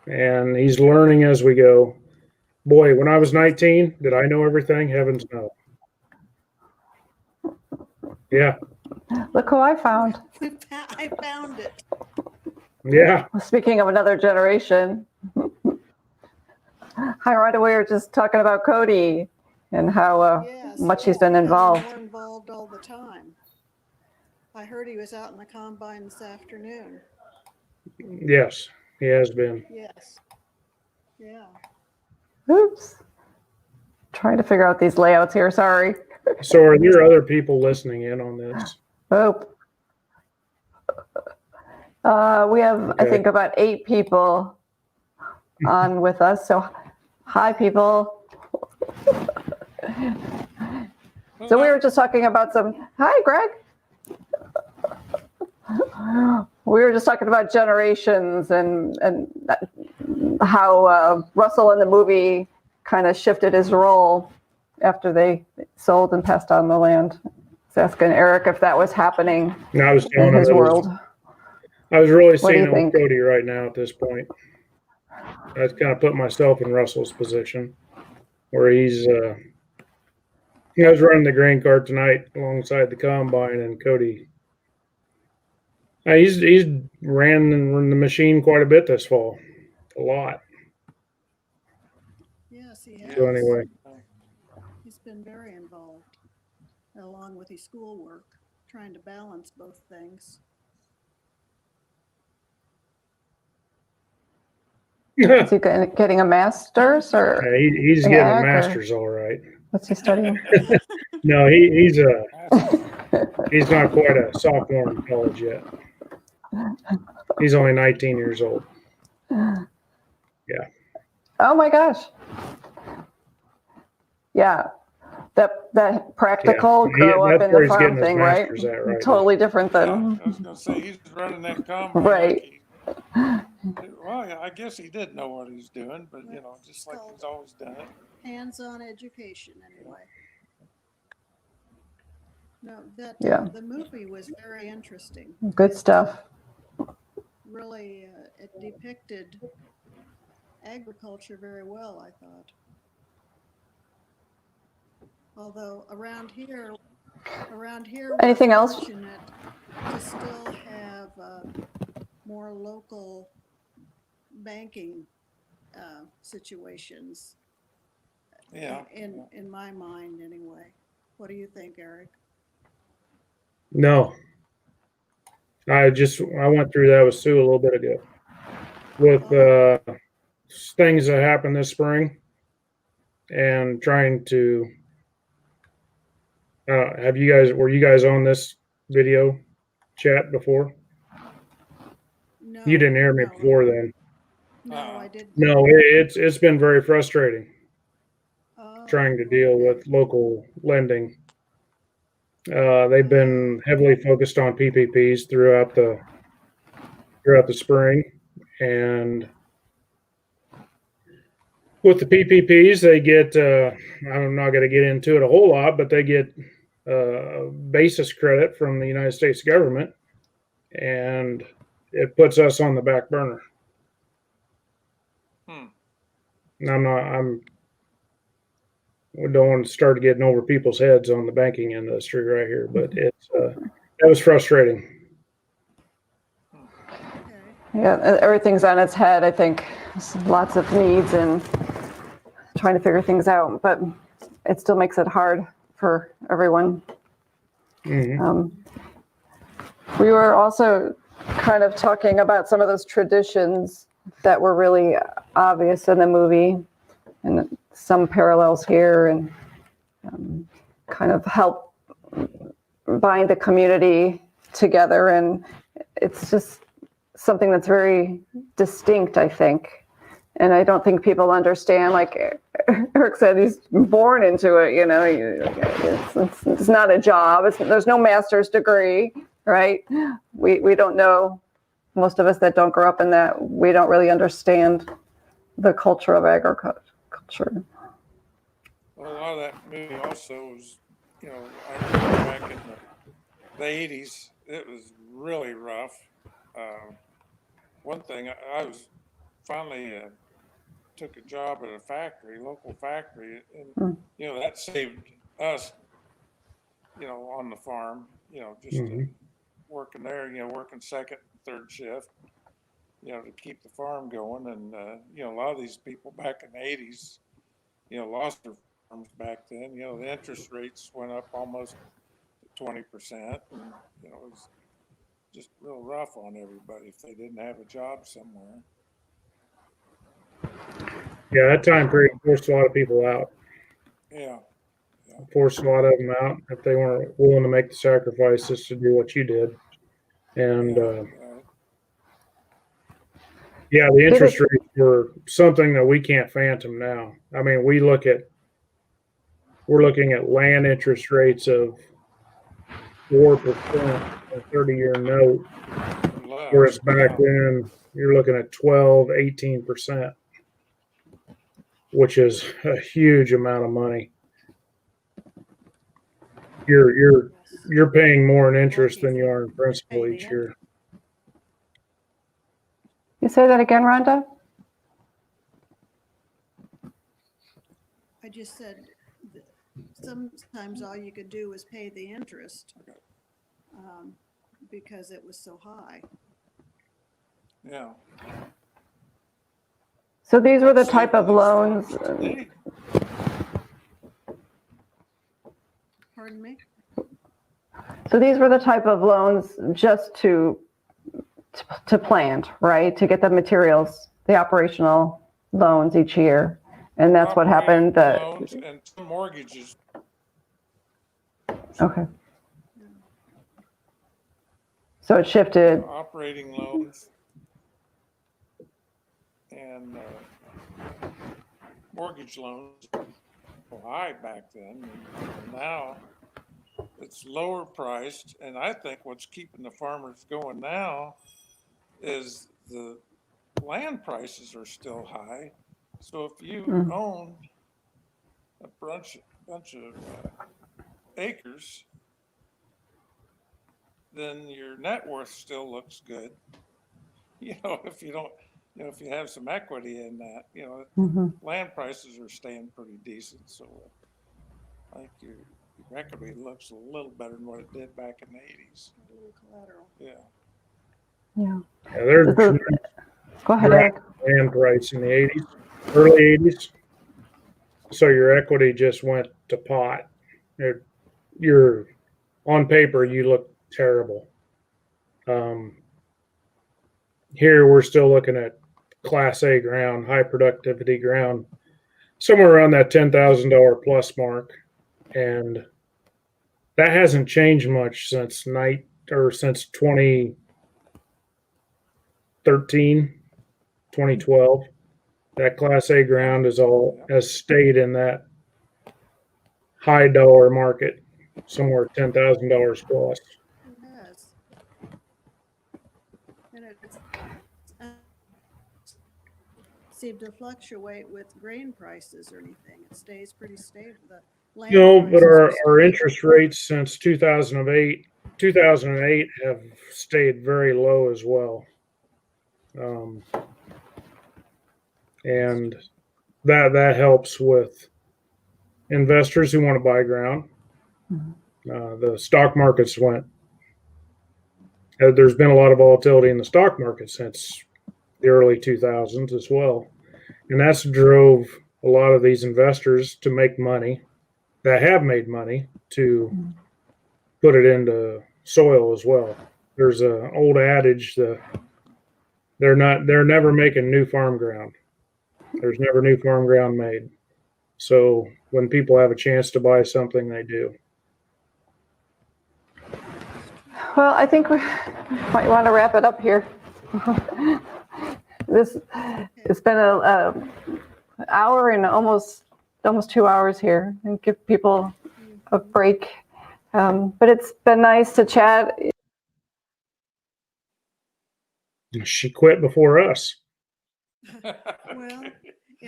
and he's learning as we go. Boy, when I was 19, did I know everything? Heavens no. Yeah. Look who I found. I found it. Yeah. Speaking of another generation, right away we were just talking about Cody and how much he's been involved. More involved all the time. I heard he was out in the combine this afternoon. Yes, he has been. Yes. Yeah. Oops. Trying to figure out these layouts here. Sorry. So are there other people listening in on this? Oh, we have, I think, about 8 people on with us. So, hi, people. So we were just talking about hi, Greg. We were just talking about generations and how Russell in the movie kind of shifted his role after they sold and passed on the land. I was asking Eric if that was happening in his world. I was really What do you seeing on think? Cody right now at this point. I kind of put myself in Russell's position where he's, I was running the grain cart tonight alongside the combine, and Cody, he's ran the machine quite a bit this fall, a lot. Yes, he has. So anyway, He's been very involved, along with his schoolwork, trying to balance both things. Is he getting a master's or? yeah, he's in getting a ag, or master's, all right. What's he studying? No, he's not quite a sophomore in college yet. He's only 19 years old. Yeah. Oh my gosh. Yeah. That practical grow up in the farm thing, right? Totally different than. I was going to say, he's running that combine. Right. Well, yeah, I guess he did know what he's doing, but just like he's always done it. Hands-on education, anyway. No, the movie was very interesting. Good stuff. Really, it depicted agriculture very well, I thought. Although around here, Anything we're else? fortunate to still have more local banking situations. Yeah. In my mind, anyway. What do you think, Eric? No. I went through that with Sue a little bit ago. With things that happened this spring and trying to were you guys on this video chat before? No. You didn't hear me before then. No, I didn't. No, it's been very frustrating trying to deal with local lending. They've been heavily focused on PPPs throughout the spring, and with the PPPs, they get I'm not going to get into it a whole lot, but they get basis credit from the United States government, and it puts us on the back burner. We don't want to start getting over people's heads on the banking industry right here, but that was frustrating. Yeah, everything's on its head. I think there's lots of needs and trying to figure things out, but it still makes it hard for everyone. Mm-hmm. We were also kind of talking about some of those traditions that were really obvious in the movie, and some parallels here, and kind of help bind the community together. And it's just something that's very distinct, I think. And I don't think people understand, like Eric said, he's born into it, it's not a job. There's no master's degree, right? We don't know, most of us that don't grow up in that, we don't really understand the culture of agriculture. Well, a lot of that movie also was, I remember back in the 80s, it was really rough. One thing, I was finally took a job at a local factory, and, that saved us, on the farm, just working there, working second, third shift, to keep the farm going. And, a lot of these people back in the 80s, lost their farms back then. The interest rates went up almost 20%. And, it was just real rough on everybody if they didn't have a job somewhere. Yeah, that time period forced a lot of people out. Yeah. force a lot of them out if they weren't willing to make the sacrifices to do what you did. And yeah, the interest rates were something that we can't phantom now. I mean, we're looking at land interest rates of 4%, a 30-year note, whereas back then you're looking at 12, 18%, which is a huge amount of money. You're paying more in interest than you are in principal each year. You say that again, Rhonda? I just said that sometimes all you could do was pay the interest because it was so high. Yeah. So these were the type of loans. Pardon me? So these were the type of loans just to plant, right? To get the materials, the operational loans each year. And that's what happened. Loans and some mortgages. Okay. So it shifted. Operating loans and mortgage loans were high back then. And now it's lower priced. And I think what's keeping the farmers going now is the land prices are still high. So if you own a bunch of acres, then your net worth still looks good. You know, if you don't, you know, if you have some equity in that, you know, land prices are staying pretty decent. So I think your equity looks a little better than what it did back in the 80s. A little collateral. Yeah. Yeah. There's Go ahead, Eric. Land price in the 80s, early 80s. So your equity just went to pot. You're on paper, you look terrible. Here we're still looking at Class A ground, high productivity ground, somewhere around that $10,000 plus mark, and that hasn't changed much since 2013, 2012. That Class A ground has stayed in that high dollar market, somewhere $10,000 plus. It has. And it's seemed to fluctuate with grain prices or anything. It stays pretty stable. The land But prices our interest rates since 2008 have stayed very low as well. And that helps with investors who want to buy ground. The stock markets there's been a lot of volatility in the stock market since the early 2000s as well. And that's drove a lot of these investors to make money, that have made money, to put it into soil as well. There's an old adage that they're never making new farm ground. There's never new farm ground made. So when people have a chance to buy something, they do. Well, I think we might want to wrap it up here. It's been an hour and almost 2 hours here, and give people a break. But it's been nice to chat. She quit before us. Well,